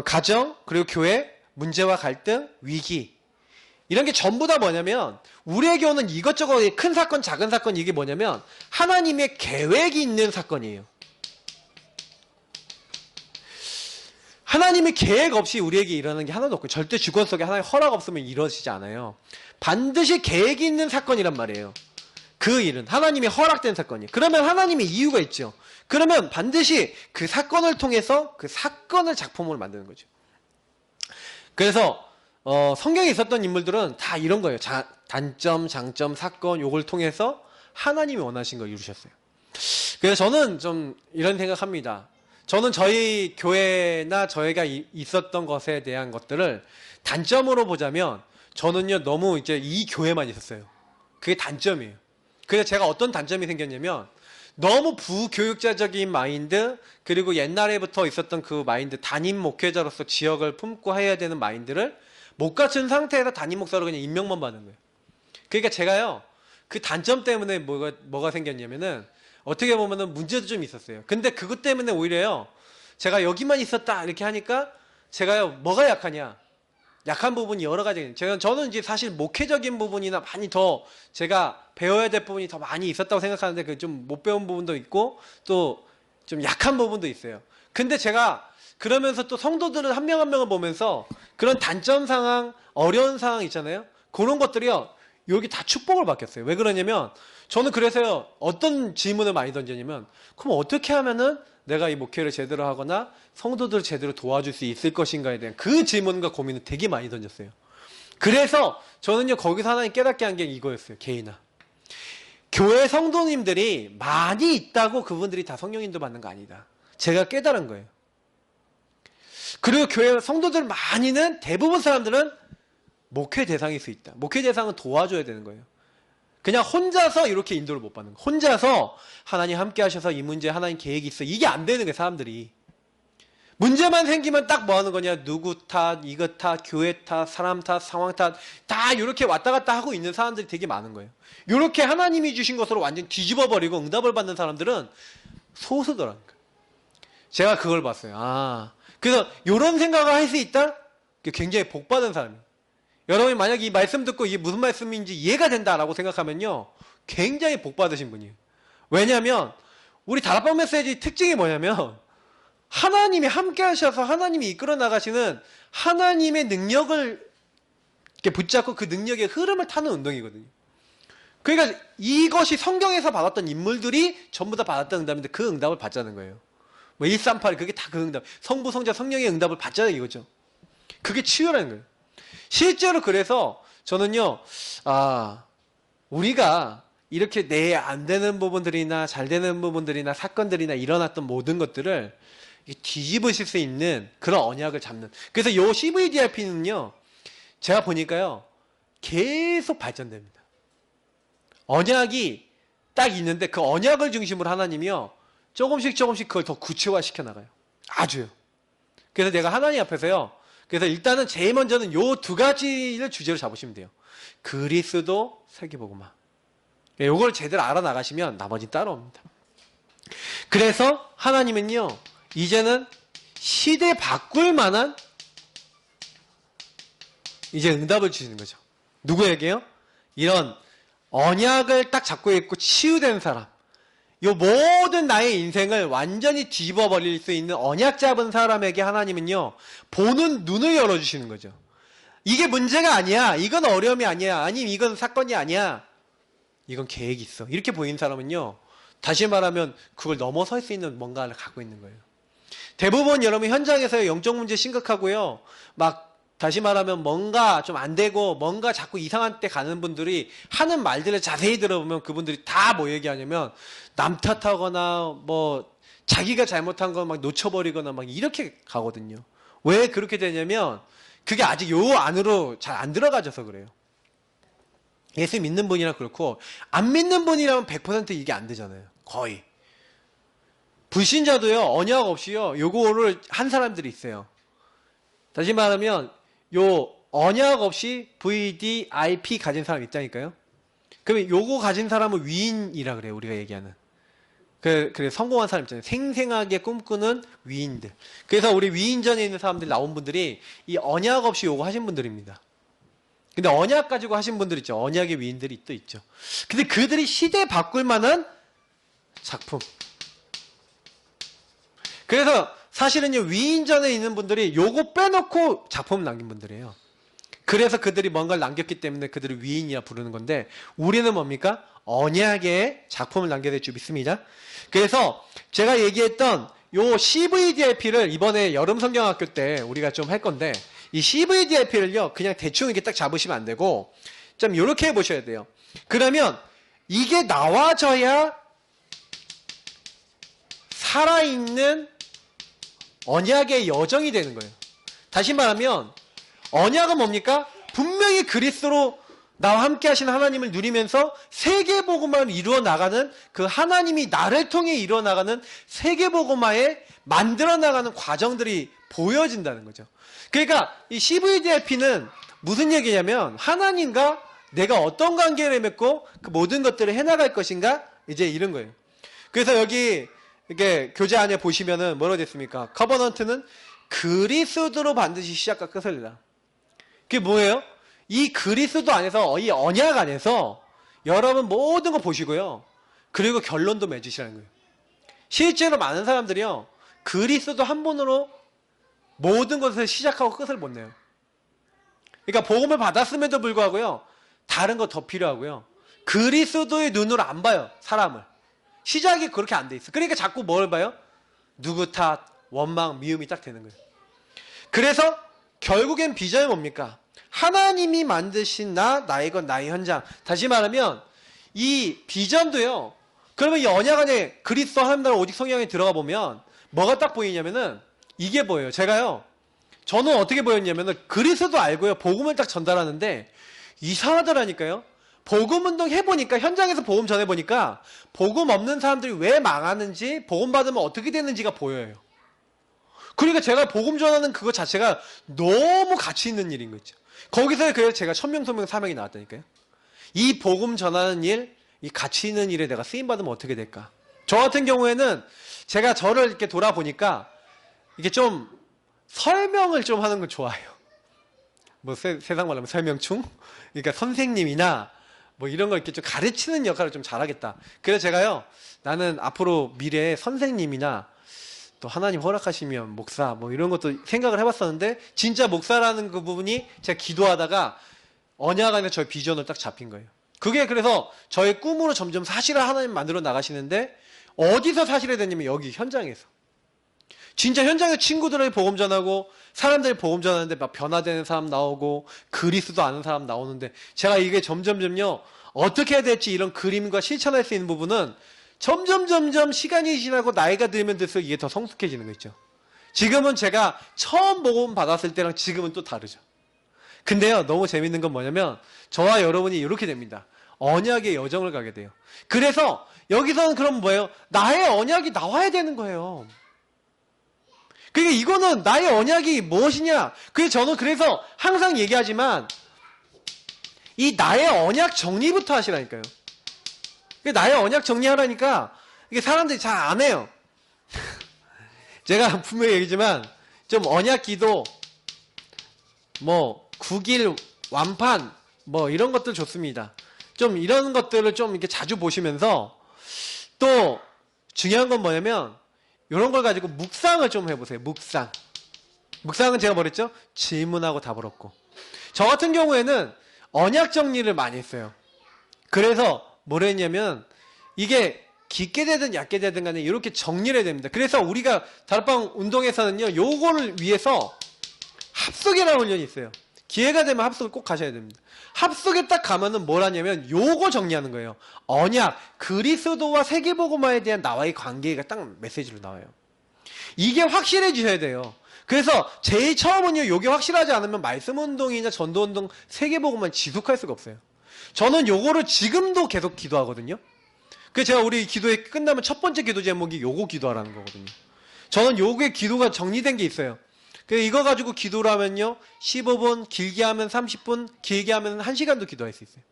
가정, 그리고 교회, 문제와 갈등, 위기, 이런 게 전부 다 뭐냐면 우리에게 오는 이것저것 큰 사건, 작은 사건, 이게 뭐냐면 하나님의 계획이 있는 사건이에요. 하나님의 계획 없이 우리에게 일어나는 게 하나도 없고, 절대 주권 속에 하나님의 허락 없으면 이루어지지 않아요. 반드시 계획이 있는 사건이란 말이에요. 그 일은 하나님이 허락된 사건이에요. 그러면 하나님의 이유가 있죠. 그러면 반드시 그 사건을 통해서 그 사건을 작품으로 만드는 거죠. 그래서 성경에 있었던 인물들은 다 이런 거예요. 단점, 장점, 사건, 요걸 통해서 하나님이 원하신 걸 이루셨어요. 그래서 저는 좀 이런 생각합니다. 저는 저희 교회나 저희가 있었던 것에 대한 것들을 단점으로 보자면 저는요, 너무 이제 이 교회만 있었어요. 그게 단점이에요. 그래서 제가 어떤 단점이 생겼냐면 너무 부교육자적인 마인드, 그리고 옛날에부터 있었던 그 마인드, 담임 목회자로서 지역을 품고 해야 되는 마인드를 못 갖춘 상태에서 담임 목사로 그냥 임명만 받는 거예요. 그러니까 제가요, 그 단점 때문에 뭐가 생겼냐면은 어떻게 보면은 문제도 좀 있었어요. 근데 그것 때문에 오히려요, 제가 여기만 있었다 이렇게 하니까 제가요, 뭐가 약하냐? 약한 부분이 여러 가지. 저는 이제 사실 목회적인 부분이나 많이 더 제가 배워야 될 부분이 더 많이 있었다고 생각하는데 그 좀 못 배운 부분도 있고 또 좀 약한 부분도 있어요. 근데 제가 그러면서 또 성도들을 한 명 한 명을 보면서 그런 단점 상황, 어려운 상황 있잖아요. 그런 것들이요, 여기 다 축복을 받겠어요. 왜 그러냐면 저는 그래서요, 어떤 질문을 많이 던지냐면 그럼 어떻게 하면은 내가 이 목회를 제대로 하거나 성도들을 제대로 도와줄 수 있을 것인가에 대한 그 질문과 고민을 되게 많이 던졌어요. 그래서 저는요, 거기서 하나님 깨닫게 한 게 이거였어요. 개인아, 교회 성도님들이 많이 있다고 그분들이 다 성령 인도 받는 거 아니다. 제가 깨달은 거예요. 그리고 교회 성도들 많이는, 대부분 사람들은 목회 대상일 수 있다. 목회 대상은 도와줘야 되는 거예요. 그냥 혼자서 이렇게 인도를 못 받는 거예요. 혼자서 하나님 함께 하셔서 이 문제 하나님 계획이 있어, 이게 안 되는 거예요. 사람들이 문제만 생기면 딱 뭐 하는 거냐, 누구 탓, 이것 탓, 교회 탓, 사람 탓, 상황 탓, 다 이렇게 왔다 갔다 하고 있는 사람들이 되게 많은 거예요. 이렇게 하나님이 주신 것으로 완전 뒤집어 버리고 응답을 받는 사람들은 소수더라는 거예요. 제가 그걸 봤어요. 그래서 이런 생각을 할 수 있다? 굉장히 복 받은 사람이에요. 여러분이 만약 이 말씀 듣고 이게 무슨 말씀인지 이해가 된다라고 생각하면요, 굉장히 복 받으신 분이에요. 왜냐하면 우리 다락방 메시지 특징이 뭐냐면 하나님이 함께 하셔서 하나님이 이끌어 나가시는 하나님의 능력을 이렇게 붙잡고 그 능력의 흐름을 타는 운동이거든요. 그러니까 이것이 성경에서 받았던 인물들이 전부 다 받았던 응답인데 그 응답을 받자는 거예요. 뭐 138, 그게 다 그 응답. 성부, 성자, 성령의 응답을 받자는 이거죠. 그게 치유라는 거예요. 실제로 그래서 저는요, 우리가 이렇게 내 안 되는 부분들이나 잘 되는 부분들이나 사건들이나 일어났던 모든 것들을 뒤집으실 수 있는 그런 언약을 잡는. 그래서 요 CVDRP는요, 제가 보니까요, 계속 발전됩니다. 언약이 딱 있는데 그 언약을 중심으로 하나님이요, 조금씩 그걸 더 구체화시켜 나가요. 아주요. 그래서 내가 하나님 앞에서요, 그래서 일단은 제일 먼저는 요 두 가지를 주제로 잡으시면 돼요. 그리스도, 세계복음화. 요걸 제대로 알아나가시면 나머지 따라옵니다. 그래서 하나님은요, 이제는 시대 바꿀 만한 이제 응답을 주시는 거죠. 누구에게요? 이런 언약을 딱 잡고 있고 치유된 사람, 요 모든 나의 인생을 완전히 뒤집어버릴 수 있는 언약 잡은 사람에게 하나님은요, 보는 눈을 열어주시는 거죠. 이게 문제가 아니야. 이건 어려움이 아니야. 아니면 이건 사건이 아니야. 이건 계획이 있어. 이렇게 보이는 사람은요, 다시 말하면 그걸 넘어설 수 있는 뭔가를 갖고 있는 거예요. 대부분 여러분 현장에서 영적 문제 심각하고요, 막 다시 말하면 뭔가 좀 안 되고 뭔가 자꾸 이상한 데 가는 분들이 하는 말들을 자세히 들어보면 그분들이 다 뭐 얘기하냐면 남 탓하거나 뭐 자기가 잘못한 거 막 놓쳐버리거나 막 이렇게 가거든요. 왜 그렇게 되냐면 그게 아직 요 안으로 잘 안 들어가져서 그래요. 예수 믿는 분이랑 그렇고 안 믿는 분이라면 100% 이게 안 되잖아요. 거의. 불신자도요, 언약 없이요, 요거를 한 사람들이 있어요. 다시 말하면 요 언약 없이 VDIP 가진 사람 있다니까요. 그러면 요거 가진 사람은 위인이라 그래요. 우리가 얘기하는. 그래 성공한 사람 있잖아요. 생생하게 꿈꾸는 위인들. 그래서 우리 위인전에 있는 사람들 나온 분들이 이 언약 없이 요거 하신 분들입니다. 근데 언약 가지고 하신 분들 있죠. 언약의 위인들이 또 있죠. 근데 그들이 시대 바꿀 만한 작품. 그래서 사실은요, 위인전에 있는 분들이 요거 빼놓고 작품을 남긴 분들이에요. 그래서 그들이 뭔가를 남겼기 때문에 그들을 위인이라 부르는 건데, 우리는 뭡니까? 언약의 작품을 남겨야 될 줄 믿습니다. 그래서 제가 얘기했던 요 CVDIP를 이번에 여름 성경학교 때 우리가 좀 할 건데, 이 CVDIP를요, 그냥 대충 이렇게 딱 잡으시면 안 되고, 좀 요렇게 해보셔야 돼요. 그러면 이게 나와져야 살아있는 언약의 여정이 되는 거예요. 다시 말하면 언약은 뭡니까? 분명히 그리스도로 나와 함께 하시는 하나님을 누리면서 세계복음화를 이루어 나가는, 그 하나님이 나를 통해 이루어 나가는 세계복음화에 만들어 나가는 과정들이 보여진다는 거죠. 그러니까 이 CVDIP는 무슨 얘기냐면 하나님과 내가 어떤 관계를 맺고 그 모든 것들을 해나갈 것인가, 이제 이런 거예요. 그래서 여기 이렇게 교재 안에 보시면은 뭐라고 됐습니까? 커버넌트는 그리스도로 반드시 시작과 끝을 내라. 그게 뭐예요? 이 그리스도 안에서, 이 언약 안에서 여러분 모든 거 보시고요, 그리고 결론도 맺으시라는 거예요. 실제로 많은 사람들이요, 그리스도 한 번으로 모든 것을 시작하고 끝을 못 내요. 그러니까 복음을 받았음에도 불구하고요, 다른 거 더 필요하고요, 그리스도의 눈으로 안 봐요, 사람을. 시작이 그렇게 안 돼 있어. 그러니까 자꾸 뭘 봐요? 누구 탓, 원망, 미움이 딱 되는 거예요. 그래서 결국엔 비전이 뭡니까? 하나님이 만드신 나의 것, 나의 현장. 다시 말하면 이 비전도요, 그러면 이 언약 안에 그리스도 하나님 나라 오직 성령에 들어가 보면 뭐가 딱 보이냐면은 이게 보여요. 저는 어떻게 보였냐면은 그리스도 알고요, 복음을 딱 전달하는데 이상하더라니까요. 복음 운동 해보니까, 현장에서 복음 전해보니까 복음 없는 사람들이 왜 망하는지, 복음 받으면 어떻게 되는지가 보여요. 그러니까 제가 복음 전하는 그거 자체가 너무 가치 있는 일인 거죠. 거기서 그래서 제가 천명소명 사명이 나왔다니까요. 이 복음 전하는 일, 이 가치 있는 일에 내가 쓰임받으면 어떻게 될까? 저 같은 경우에는 제가 저를 이렇게 돌아보니까 이게 좀 설명을 좀 하는 걸 좋아해요. 뭐 세상 말로 하면 설명충? 그러니까 선생님이나 뭐 이런 거 이렇게 좀 가르치는 역할을 좀 잘하겠다. 그래서 제가요, 나는 앞으로 미래에 선생님이나 또 하나님 허락하시면 목사 뭐 이런 것도 생각을 해봤었는데, 진짜 목사라는 그 부분이 제가 기도하다가 언약 안에 저의 비전을 딱 잡힌 거예요. 그게 그래서 저의 꿈으로 점점 사실을 하나님 만들어 나가시는데, 어디서 사실이 됐냐면 여기 현장에서. 진짜 현장에 친구들에게 복음 전하고 사람들이 복음 전하는데 막 변화되는 사람 나오고 그리스도 아는 사람 나오는데 제가 이게 점점요 어떻게 해야 될지 이런 그림과 실천할 수 있는 부분은 점점 시간이 지나고 나이가 들면 들수록 이게 더 성숙해지는 거 있죠. 지금은 제가 처음 복음 받았을 때랑 지금은 또 다르죠. 근데요, 너무 재밌는 건 뭐냐면 저와 여러분이 이렇게 됩니다. 언약의 여정을 가게 돼요. 그래서 여기서는 그럼 뭐예요? 나의 언약이 나와야 되는 거예요. 그러니까 이거는 나의 언약이 무엇이냐? 저는 그래서 항상 얘기하지만 이 나의 언약 정리부터 하시라니까요. 나의 언약 정리하라니까 이게 사람들이 잘 안 해요. 제가 분명히 얘기지만 좀 언약 기도 뭐 9길 완판 뭐 이런 것들 좋습니다. 좀 이런 것들을 좀 이렇게 자주 보시면서 또 중요한 건 뭐냐면 이런 걸 가지고 묵상을 좀 해보세요. 묵상은 제가 뭐랬죠? 질문하고 답을 얻고. 저 같은 경우에는 언약 정리를 많이 했어요. 그래서 뭘 했냐면 이게 깊게 되든 얕게 되든 간에 이렇게 정리를 해야 됩니다. 그래서 우리가 다락방 운동에서는요, 요거를 위해서 합숙이라는 훈련이 있어요. 기회가 되면 합숙을 꼭 가셔야 됩니다. 합숙에 딱 가면은 뭘 하냐면 요거 정리하는 거예요. 언약, 그리스도와 세계복음화에 대한 나와의 관계가 딱 메시지로 나와요. 이게 확실해지셔야 돼요. 그래서 제일 처음은요, 요게 확실하지 않으면 말씀운동이나 전도운동, 세계복음만 지속할 수가 없어요. 저는 요거를 지금도 계속 기도하거든요. 그래서 제가 우리 기도회 끝나면 첫 번째 기도 제목이 요거 기도하라는 거거든요. 저는 요게 기도가 정리된 게 있어요. 이거 가지고 기도를 하면요, 15분, 길게 하면 30분, 길게 하면 1시간도 기도할 수 있어요.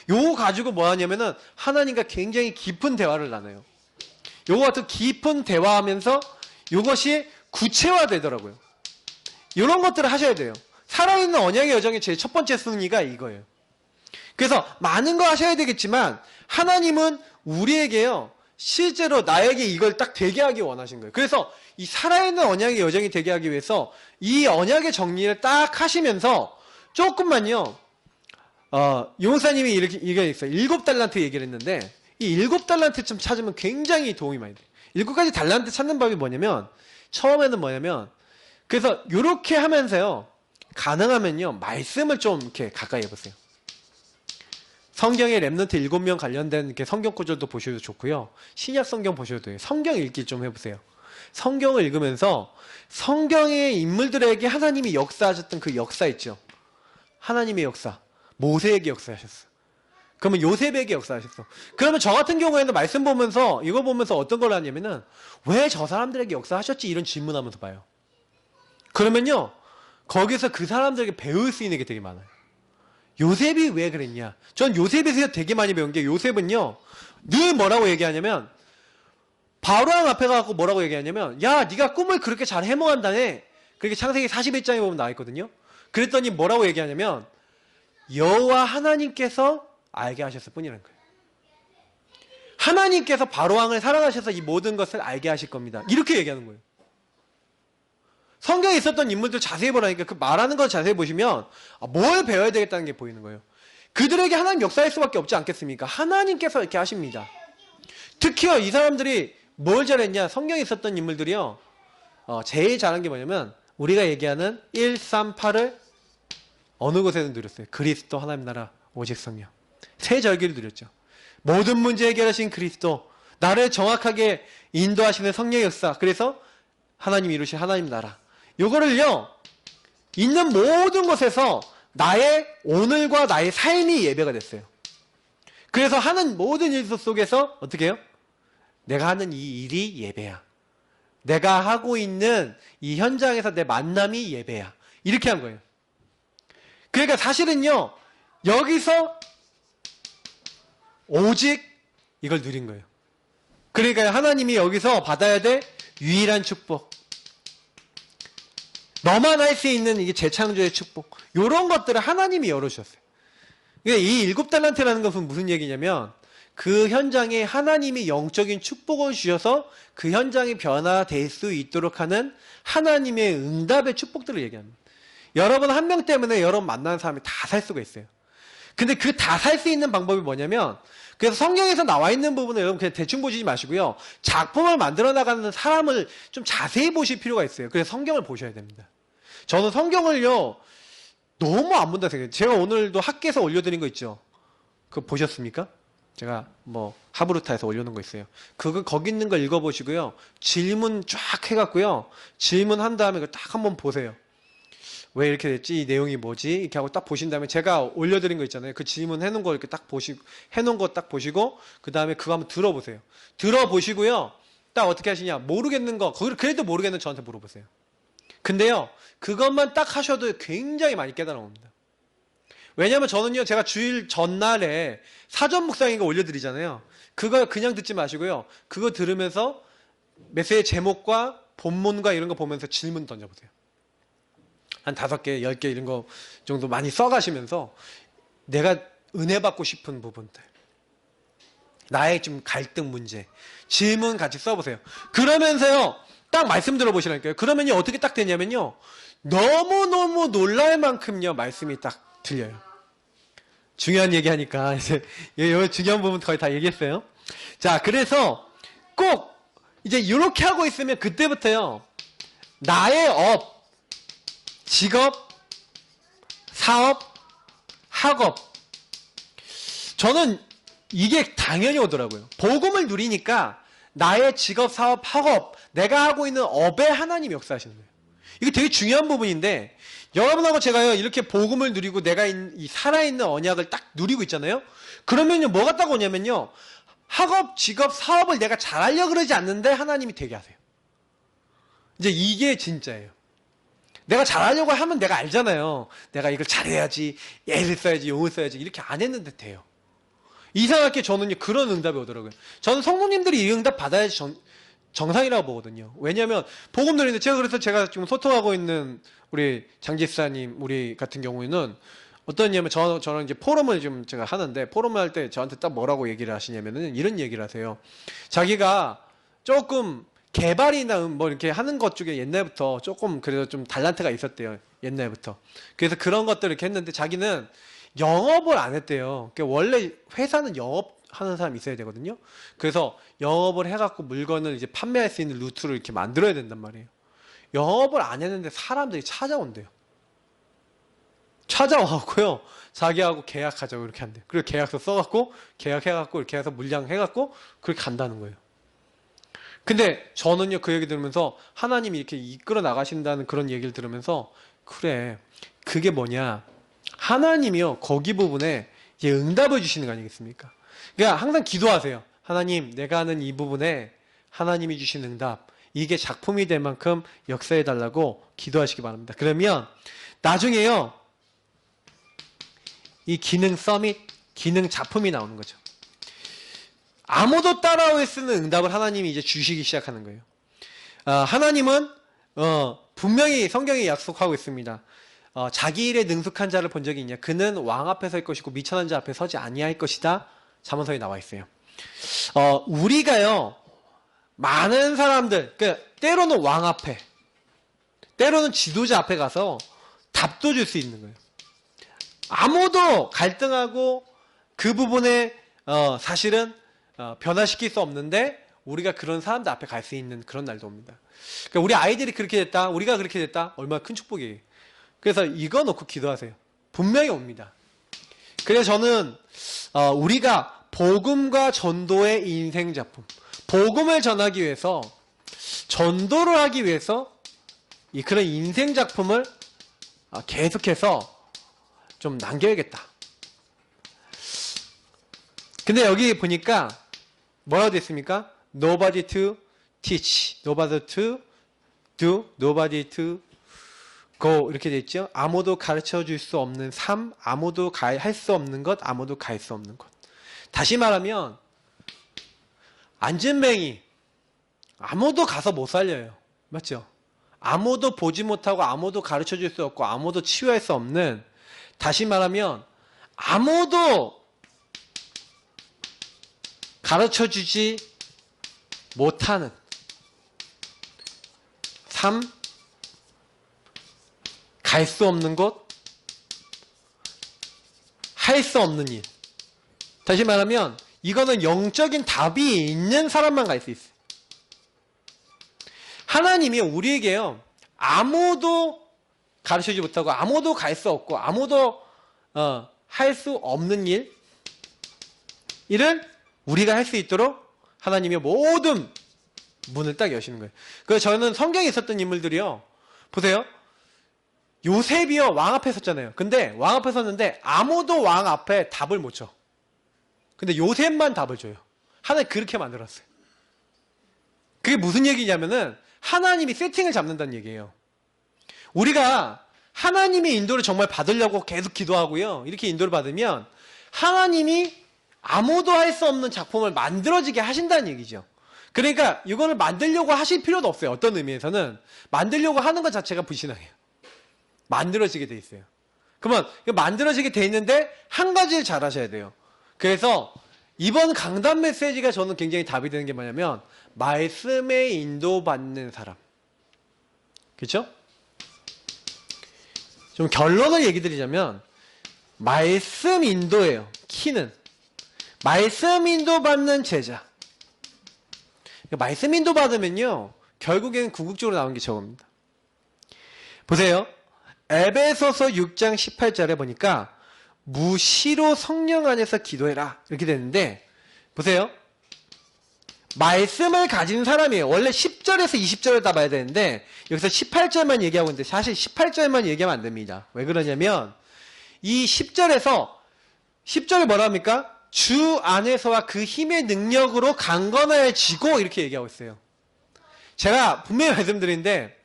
요거 가지고 뭐 하냐면은 하나님과 굉장히 깊은 대화를 나눠요. 요거 같은 깊은 대화하면서 요것이 구체화 되더라고요. 이런 것들을 하셔야 돼요. 살아있는 언약의 여정의 제일 첫 번째 승리가 이거예요. 그래서 많은 거 하셔야 되겠지만 하나님은 우리에게요, 실제로 나에게 이걸 딱 되게 하기 원하신 거예요. 그래서 이 살아있는 언약의 여정이 되게 하기 위해서 이 언약의 정리를 딱 하시면서 조금만요, 용사님이 이게 있어요. 7달란트 얘기를 했는데 이 7달란트쯤 찾으면 굉장히 도움이 많이 돼요. 7가지 달란트 찾는 법이 뭐냐면 처음에는 뭐냐면 그래서 이렇게 하면서요, 가능하면요 말씀을 좀 이렇게 가까이 해보세요. 성경에 렘넌트 7명 관련된 이렇게 성경 구절도 보셔도 좋고요. 신약 성경 보셔도 돼요. 성경 읽기 좀 해보세요. 성경을 읽으면서 성경의 인물들에게 하나님이 역사하셨던 그 역사 있죠. 하나님의 역사. 모세에게 역사하셨어. 그러면 요셉에게 역사하셨어. 그러면 저 같은 경우에는 말씀 보면서 이거 보면서 어떤 걸 하냐면은 왜 저 사람들에게 역사하셨지? 이런 질문하면서 봐요. 그러면요 거기서 그 사람들에게 배울 수 있는 게 되게 많아요. 요셉이 왜 그랬냐? 전 요셉에서 되게 많이 배운 게, 요셉은요 늘 뭐라고 얘기하냐면 바로왕 앞에 가서 뭐라고 얘기하냐면, 야 네가 꿈을 그렇게 잘 해몽한다네. 그렇게 창세기 41장에 보면 나와있거든요. 그랬더니 뭐라고 얘기하냐면 여호와 하나님께서 알게 하셨을 뿐이라는 거예요. 하나님께서 바로왕을 사랑하셔서 이 모든 것을 알게 하실 겁니다. 이렇게 얘기하는 거예요. 성경에 있었던 인물들 자세히 보라니까 그 말하는 걸 자세히 보시면 뭘 배워야 되겠다는 게 보이는 거예요. 그들에게 하나님 역사할 수밖에 없지 않겠습니까? 하나님께서 이렇게 하십니다. 특히요 이 사람들이 뭘 잘했냐? 성경에 있었던 인물들이요 제일 잘한 게 뭐냐면 우리가 얘기하는 1, 3, 8을 어느 곳에서 누렸어요? 그리스도 하나님 나라 오직 성령. 세 절기를 누렸죠. 모든 문제 해결하신 그리스도, 나를 정확하게 인도하시는 성령의 역사. 그래서 하나님이 이루신 하나님 나라. 요거를요 있는 모든 곳에서 나의 오늘과 나의 삶이 예배가 됐어요. 그래서 하는 모든 일 속에서 어떻게 해요? 내가 하는 이 일이 예배야. 내가 하고 있는 이 현장에서 내 만남이 예배야. 이렇게 한 거예요. 그러니까 사실은요 여기서 오직 이걸 누린 거예요. 그러니까 하나님이 여기서 받아야 될 유일한 축복, 너만 할 수 있는 이게 재창조의 축복, 이런 것들을 하나님이 열어주셨어요. 그러니까 이 7달란트라는 것은 무슨 얘기냐면 그 현장에 하나님이 영적인 축복을 주셔서 그 현장이 변화될 수 있도록 하는 하나님의 응답의 축복들을 얘기합니다. 여러분 한 명 때문에 여러분 만나는 사람이 다 살 수가 있어요. 근데 그 다 살 수 있는 방법이 뭐냐면 그래서 성경에서 나와 있는 부분을 여러분 그냥 대충 보시지 마시고요. 작품을 만들어 나가는 사람을 좀 자세히 보실 필요가 있어요. 그래서 성경을 보셔야 됩니다. 저는 성경을요, 너무 안 본다 생각해요. 제가 오늘도 학계에서 올려드린 거 있죠? 그거 보셨습니까? 제가 뭐 하브루타에서 올려놓은 거 있어요. 그거 거기 있는 거 읽어보시고요. 질문 쫙 해갖고요. 질문한 다음에 그걸 딱 한번 보세요. 왜 이렇게 됐지? 이 내용이 뭐지? 이렇게 하고 딱 보신 다음에 제가 올려드린 거 있잖아요. 그 질문 해놓은 거 이렇게 딱 보시고, 해놓은 거 딱 보시고, 그 다음에 그거 한번 들어보세요. 들어보시고요. 딱 어떻게 하시냐? 모르겠는 거, 그래도 모르겠는 저한테 물어보세요. 근데요, 그것만 딱 하셔도 굉장히 많이 깨달아옵니다. 왜냐면 저는요, 제가 주일 전날에 사전 묵상인가 올려드리잖아요. 그거 그냥 듣지 마시고요. 그거 들으면서 메시지 제목과 본문과 이런 거 보면서 질문 던져보세요. 한 5개, 10개 이런 거 정도 많이 써가시면서 내가 은혜 받고 싶은 부분들, 나의 좀 갈등 문제, 질문 같이 써보세요. 그러면서요, 딱 말씀 들어보시라니까요. 그러면요, 어떻게 딱 되냐면요, 너무너무 놀랄 만큼요, 말씀이 딱 들려요. 중요한 얘기 하니까, 이제, 중요한 부분 거의 다 얘기했어요. 자, 그래서 꼭, 이제 이렇게 하고 있으면 그때부터요, 나의 업, 직업, 사업, 학업. 저는 이게 당연히 오더라고요. 복음을 누리니까 나의 직업, 사업, 학업, 내가 하고 있는 업에 하나님이 역사하시는 거예요. 이게 되게 중요한 부분인데 여러분하고 제가요 이렇게 복음을 누리고 내가 이 살아있는 언약을 딱 누리고 있잖아요. 그러면요 뭐가 딱 오냐면요. 학업, 직업, 사업을 내가 잘하려고 그러지 않는데 하나님이 되게 하세요. 이제 이게 진짜예요. 내가 잘하려고 하면 내가 알잖아요. 내가 이걸 잘해야지, 예를 써야지, 용을 써야지 이렇게 안 했는데 돼요. 이상하게 저는 그런 응답이 오더라고요. 저는 성도님들이 이 응답 받아야지 정상이라고 보거든요. 왜냐하면 복음 누리는데 제가 지금 소통하고 있는 우리 장집사님 우리 같은 경우에는 어떠냐면 저는 이제 포럼을 좀 제가 하는데 포럼을 할 때 저한테 딱 뭐라고 얘기를 하시냐면은 이런 얘기를 하세요. 자기가 조금 개발이나 뭐 이렇게 하는 것 중에 옛날부터 조금 그래도 좀 달란트가 있었대요. 옛날부터. 그래서 그런 것들을 이렇게 했는데 자기는 영업을 안 했대요. 그러니까 원래 회사는 영업하는 사람이 있어야 되거든요. 그래서 영업을 해갖고 물건을 이제 판매할 수 있는 루트를 이렇게 만들어야 된단 말이에요. 영업을 안 했는데 사람들이 찾아온대요. 찾아와갖고요. 자기하고 계약하자고 이렇게 한대요. 그리고 계약서 써갖고 계약해갖고 이렇게 해서 물량 해갖고 그렇게 간다는 거예요. 근데 저는요 그 얘기 들으면서 하나님이 이렇게 이끌어 나가신다는 그런 얘기를 들으면서 그래 그게 뭐냐 하나님이요 거기 부분에 이제 응답을 주시는 거 아니겠습니까? 그러니까 항상 기도하세요. 하나님 내가 하는 이 부분에 하나님이 주신 응답 이게 작품이 될 만큼 역사해 달라고 기도하시기 바랍니다. 그러면 나중에요 이 기능 서밋 기능 작품이 나오는 거죠. 아무도 따라올 수 있는 응답을 하나님이 이제 주시기 시작하는 거예요. 하나님은 분명히 성경에 약속하고 있습니다. 자기 일에 능숙한 자를 본 적이 있냐? 그는 왕 앞에 설 것이고 미천한 자 앞에 서지 아니할 것이다. 잠언서에 나와 있어요. 우리가요 많은 사람들, 그러니까 때로는 왕 앞에, 때로는 지도자 앞에 가서 답도 줄 수 있는 거예요. 아무도 갈등하고 그 부분에 사실은 변화시킬 수 없는데 우리가 그런 사람들 앞에 갈 수 있는 그런 날도 옵니다. 그러니까 우리 아이들이 그렇게 됐다, 우리가 그렇게 됐다, 얼마나 큰 축복이에요. 그래서 이거 놓고 기도하세요. 분명히 옵니다. 그래서 저는 우리가 복음과 전도의 인생 작품, 복음을 전하기 위해서 전도를 하기 위해서 그런 인생 작품을 계속해서 좀 남겨야겠다. 근데 여기 보니까 뭐라고 됐습니까? Nobody to teach, nobody to do, nobody to go 이렇게 돼 있죠. 아무도 가르쳐 줄 수 없는 삶, 아무도 할 수 없는 것, 아무도 갈 수 없는 것. 다시 말하면 안진뱅이 아무도 가서 못 살려요. 맞죠? 아무도 보지 못하고 아무도 가르쳐 줄 수 없고 아무도 치유할 수 없는 다시 말하면 아무도 가르쳐 주지 못하는 삶, 갈 수 없는 곳, 할 수 없는 일. 다시 말하면 이거는 영적인 답이 있는 사람만 갈 수 있어요. 하나님이 우리에게요, 아무도 가르쳐주지 못하고 아무도 갈 수 없고 아무도 할 수 없는 일을 우리가 할 수 있도록 하나님이 모든 문을 딱 여시는 거예요. 그래서 저는 성경에 있었던 인물들이요, 보세요. 요셉이요, 왕 앞에 섰잖아요. 근데 왕 앞에 섰는데 아무도 왕 앞에 답을 못 줘. 근데 요셉만 답을 줘요. 하나님 그렇게 만들었어요. 그게 무슨 얘기냐면은 하나님이 세팅을 잡는다는 얘기예요. 우리가 하나님의 인도를 정말 받으려고 계속 기도하고요, 이렇게 인도를 받으면 하나님이 아무도 할 수 없는 작품을 만들어지게 하신다는 얘기죠. 그러니까 이거를 만들려고 하실 필요도 없어요. 어떤 의미에서는 만들려고 하는 것 자체가 불신앙이에요. 만들어지게 돼 있어요. 그러면 만들어지게 돼 있는데 한 가지를 잘 하셔야 돼요. 그래서 이번 강단 메시지가 저는 굉장히 답이 되는 게 뭐냐면, 말씀에 인도받는 사람. 그렇죠? 좀 결론을 얘기 드리자면 말씀 인도예요. 키는 말씀 인도받는 제자. 말씀 인도받으면요, 결국에는 궁극적으로 나오는 게 저겁니다. 보세요. 에베소서 6장 18절에 보니까 무시로 성령 안에서 기도해라 이렇게 되는데, 보세요. 말씀을 가진 사람이에요. 원래 10절에서 20절을 다 봐야 되는데 여기서 18절만 얘기하고 있는데 사실 18절만 얘기하면 안 됩니다. 왜 그러냐면 이 10절에 뭐라 합니까? 주 안에서와 그 힘의 능력으로 강건해지고 이렇게 얘기하고 있어요. 제가 분명히 말씀드리는데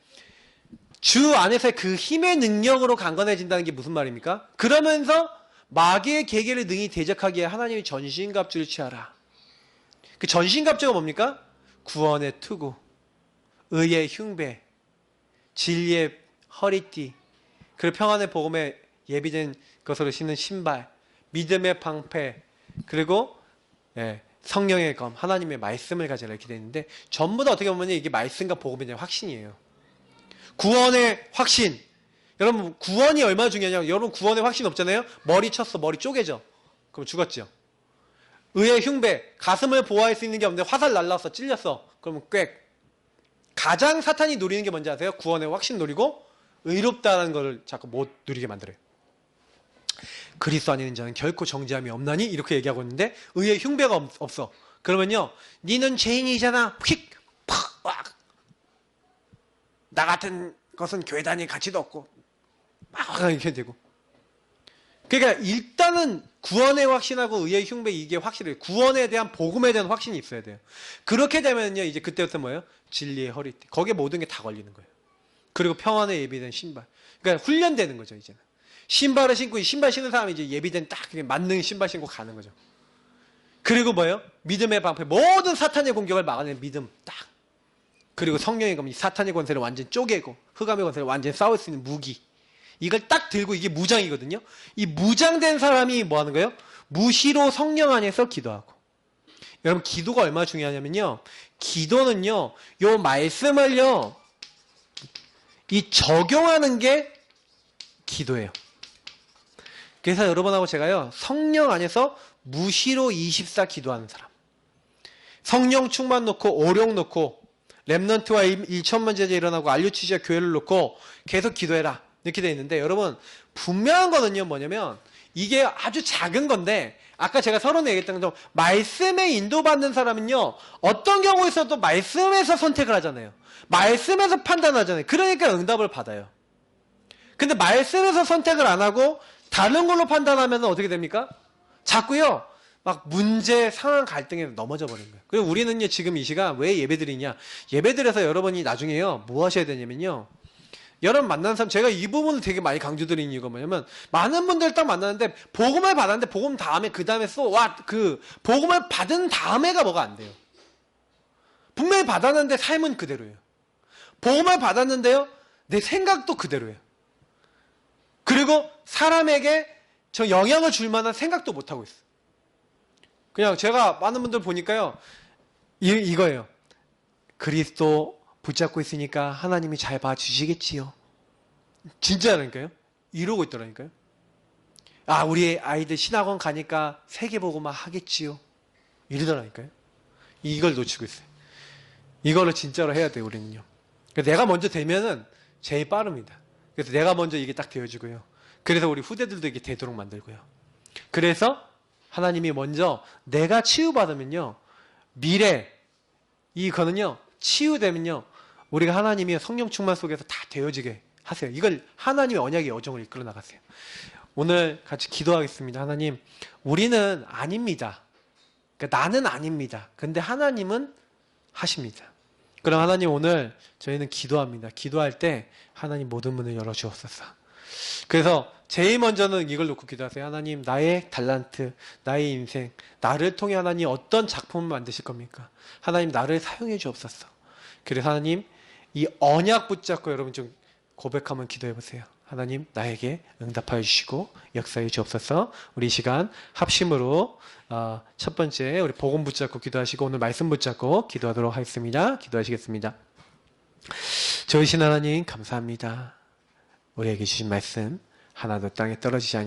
주 안에서의 그 힘의 능력으로 강건해진다는 게 무슨 말입니까? 그러면서 마귀의 계계를 능히 대적하기에 하나님이 전신갑주를 취하라. 그 전신갑주가 뭡니까? 구원의 투구, 의의 흉배, 진리의 허리띠, 그리고 평안의 복음에 예비된 것으로 신는 신발, 믿음의 방패, 그리고 성령의 검, 하나님의 말씀을 가지라 이렇게 되어 있는데, 전부 다 어떻게 보면 이게 말씀과 복음에 대한 확신이에요. 구원의 확신. 여러분 구원이 얼마나 중요하냐면, 여러분 구원의 확신 없잖아요. 머리 쳤어, 머리 쪼개져, 그럼 죽었죠. 의의 흉배, 가슴을 보호할 수 있는 게 없는데 화살 날라왔어, 찔렸어, 그러면 꽥. 가장 사탄이 노리는 게 뭔지 아세요? 구원의 확신 노리고 의롭다는 걸 자꾸 못 누리게 만들어요. 그리스도 안에 있는 자는 결코 정죄함이 없나니 이렇게 얘기하고 있는데 의의 흉배가 없어. 그러면요, 니는 죄인이잖아, 휙, 팍, 왁. 나 같은 것은 교회 다닐 가치도 없고 막 이렇게 되고. 그러니까 일단은 구원의 확신하고 의의 흉배, 이게 확실해요. 구원에 대한 복음에 대한 확신이 있어야 돼요. 그렇게 되면요, 이제 그때부터 뭐예요? 진리의 허리띠. 거기에 모든 게 다 걸리는 거예요. 그리고 평안에 예비된 신발. 그러니까 훈련되는 거죠, 이제는. 신발을 신고, 신발 신는 사람이 이제 예비된 딱 맞는 신발 신고 가는 거죠. 그리고 뭐예요? 믿음의 방패. 모든 사탄의 공격을 막아내는 믿음 딱. 그리고 성령의 검, 사탄의 권세를 완전 쪼개고 흑암의 권세를 완전 싸울 수 있는 무기. 이걸 딱 들고, 이게 무장이거든요. 이 무장된 사람이 뭐 하는 거예요? 무시로 성령 안에서 기도하고. 여러분 기도가 얼마나 중요하냐면요, 기도는요, 요 말씀을요, 이 적용하는 게 기도예요. 그래서 여러분하고 제가요, 성령 안에서 무시로 24 기도하는 사람, 성령 충만 놓고 오력 놓고 렘넌트와 1천만 제자 일어나고 알류치시아 교회를 놓고 계속 기도해라 이렇게 되어 있는데, 여러분 분명한 거는요 뭐냐면, 이게 아주 작은 건데, 아까 제가 서론에 얘기했던 것처럼 말씀에 인도받는 사람은요, 어떤 경우에서도 말씀에서 선택을 하잖아요. 말씀에서 판단하잖아요. 그러니까 응답을 받아요. 근데 말씀에서 선택을 안 하고 다른 걸로 판단하면 어떻게 됩니까? 자꾸요 막 문제, 상황, 갈등에 넘어져 버린 거예요. 그리고 우리는요 지금 이 시간 왜 예배드리냐, 예배드려서 여러분이 나중에요 뭐 하셔야 되냐면요, 여러분 만나는 사람, 제가 이 부분을 되게 많이 강조드리는 이유가 뭐냐면, 많은 분들 딱 만나는데 복음을 받았는데 복음 다음에 그 다음에 그 복음을 받은 다음에가 뭐가 안 돼요. 분명히 받았는데 삶은 그대로예요. 복음을 받았는데요 내 생각도 그대로예요. 그리고 사람에게 저 영향을 줄 만한 생각도 못 하고 있어요. 그냥 제가 많은 분들 보니까요, 이거예요. 그리스도 붙잡고 있으니까 하나님이 잘 봐주시겠지요. 진짜라니까요. 이러고 있더라니까요. 아, 우리 아이들 신학원 가니까 세계보고만 하겠지요. 이러더라니까요. 이걸 놓치고 있어요. 이거를 진짜로 해야 돼요, 우리는요. 그래서 내가 먼저 되면은 제일 빠릅니다. 그래서 내가 먼저 이게 딱 되어주고요. 그래서 우리 후대들도 이게 되도록 만들고요. 그래서 하나님이 먼저 내가 치유받으면요, 미래, 이거는요, 치유되면요, 우리가 하나님이 성령 충만 속에서 다 되어지게 하세요. 이걸 하나님의 언약의 여정을 이끌어 나가세요. 오늘 같이 기도하겠습니다. 하나님, 우리는 아닙니다. 그러니까 나는 아닙니다. 근데 하나님은 하십니다. 그럼 하나님, 오늘 저희는 기도합니다. 기도할 때 하나님 모든 문을 열어주옵소서. 그래서 제일 먼저는 이걸 놓고 기도하세요. 하나님, 나의 달란트, 나의 인생, 나를 통해 하나님 어떤 작품을 만드실 겁니까? 하나님, 나를 사용해 주옵소서. 그래서 하나님, 이 언약 붙잡고 여러분 좀 고백하면 기도해 보세요. 하나님, 나에게 응답하여 주시고 역사해 주옵소서. 우리 이 시간 합심으로 첫 번째 우리 복음 붙잡고 기도하시고 오늘 말씀 붙잡고 기도하도록 하겠습니다. 기도하시겠습니다. 저희신 하나님, 감사합니다. 우리에게 주신 말씀 하나도 땅에 떨어지지 않게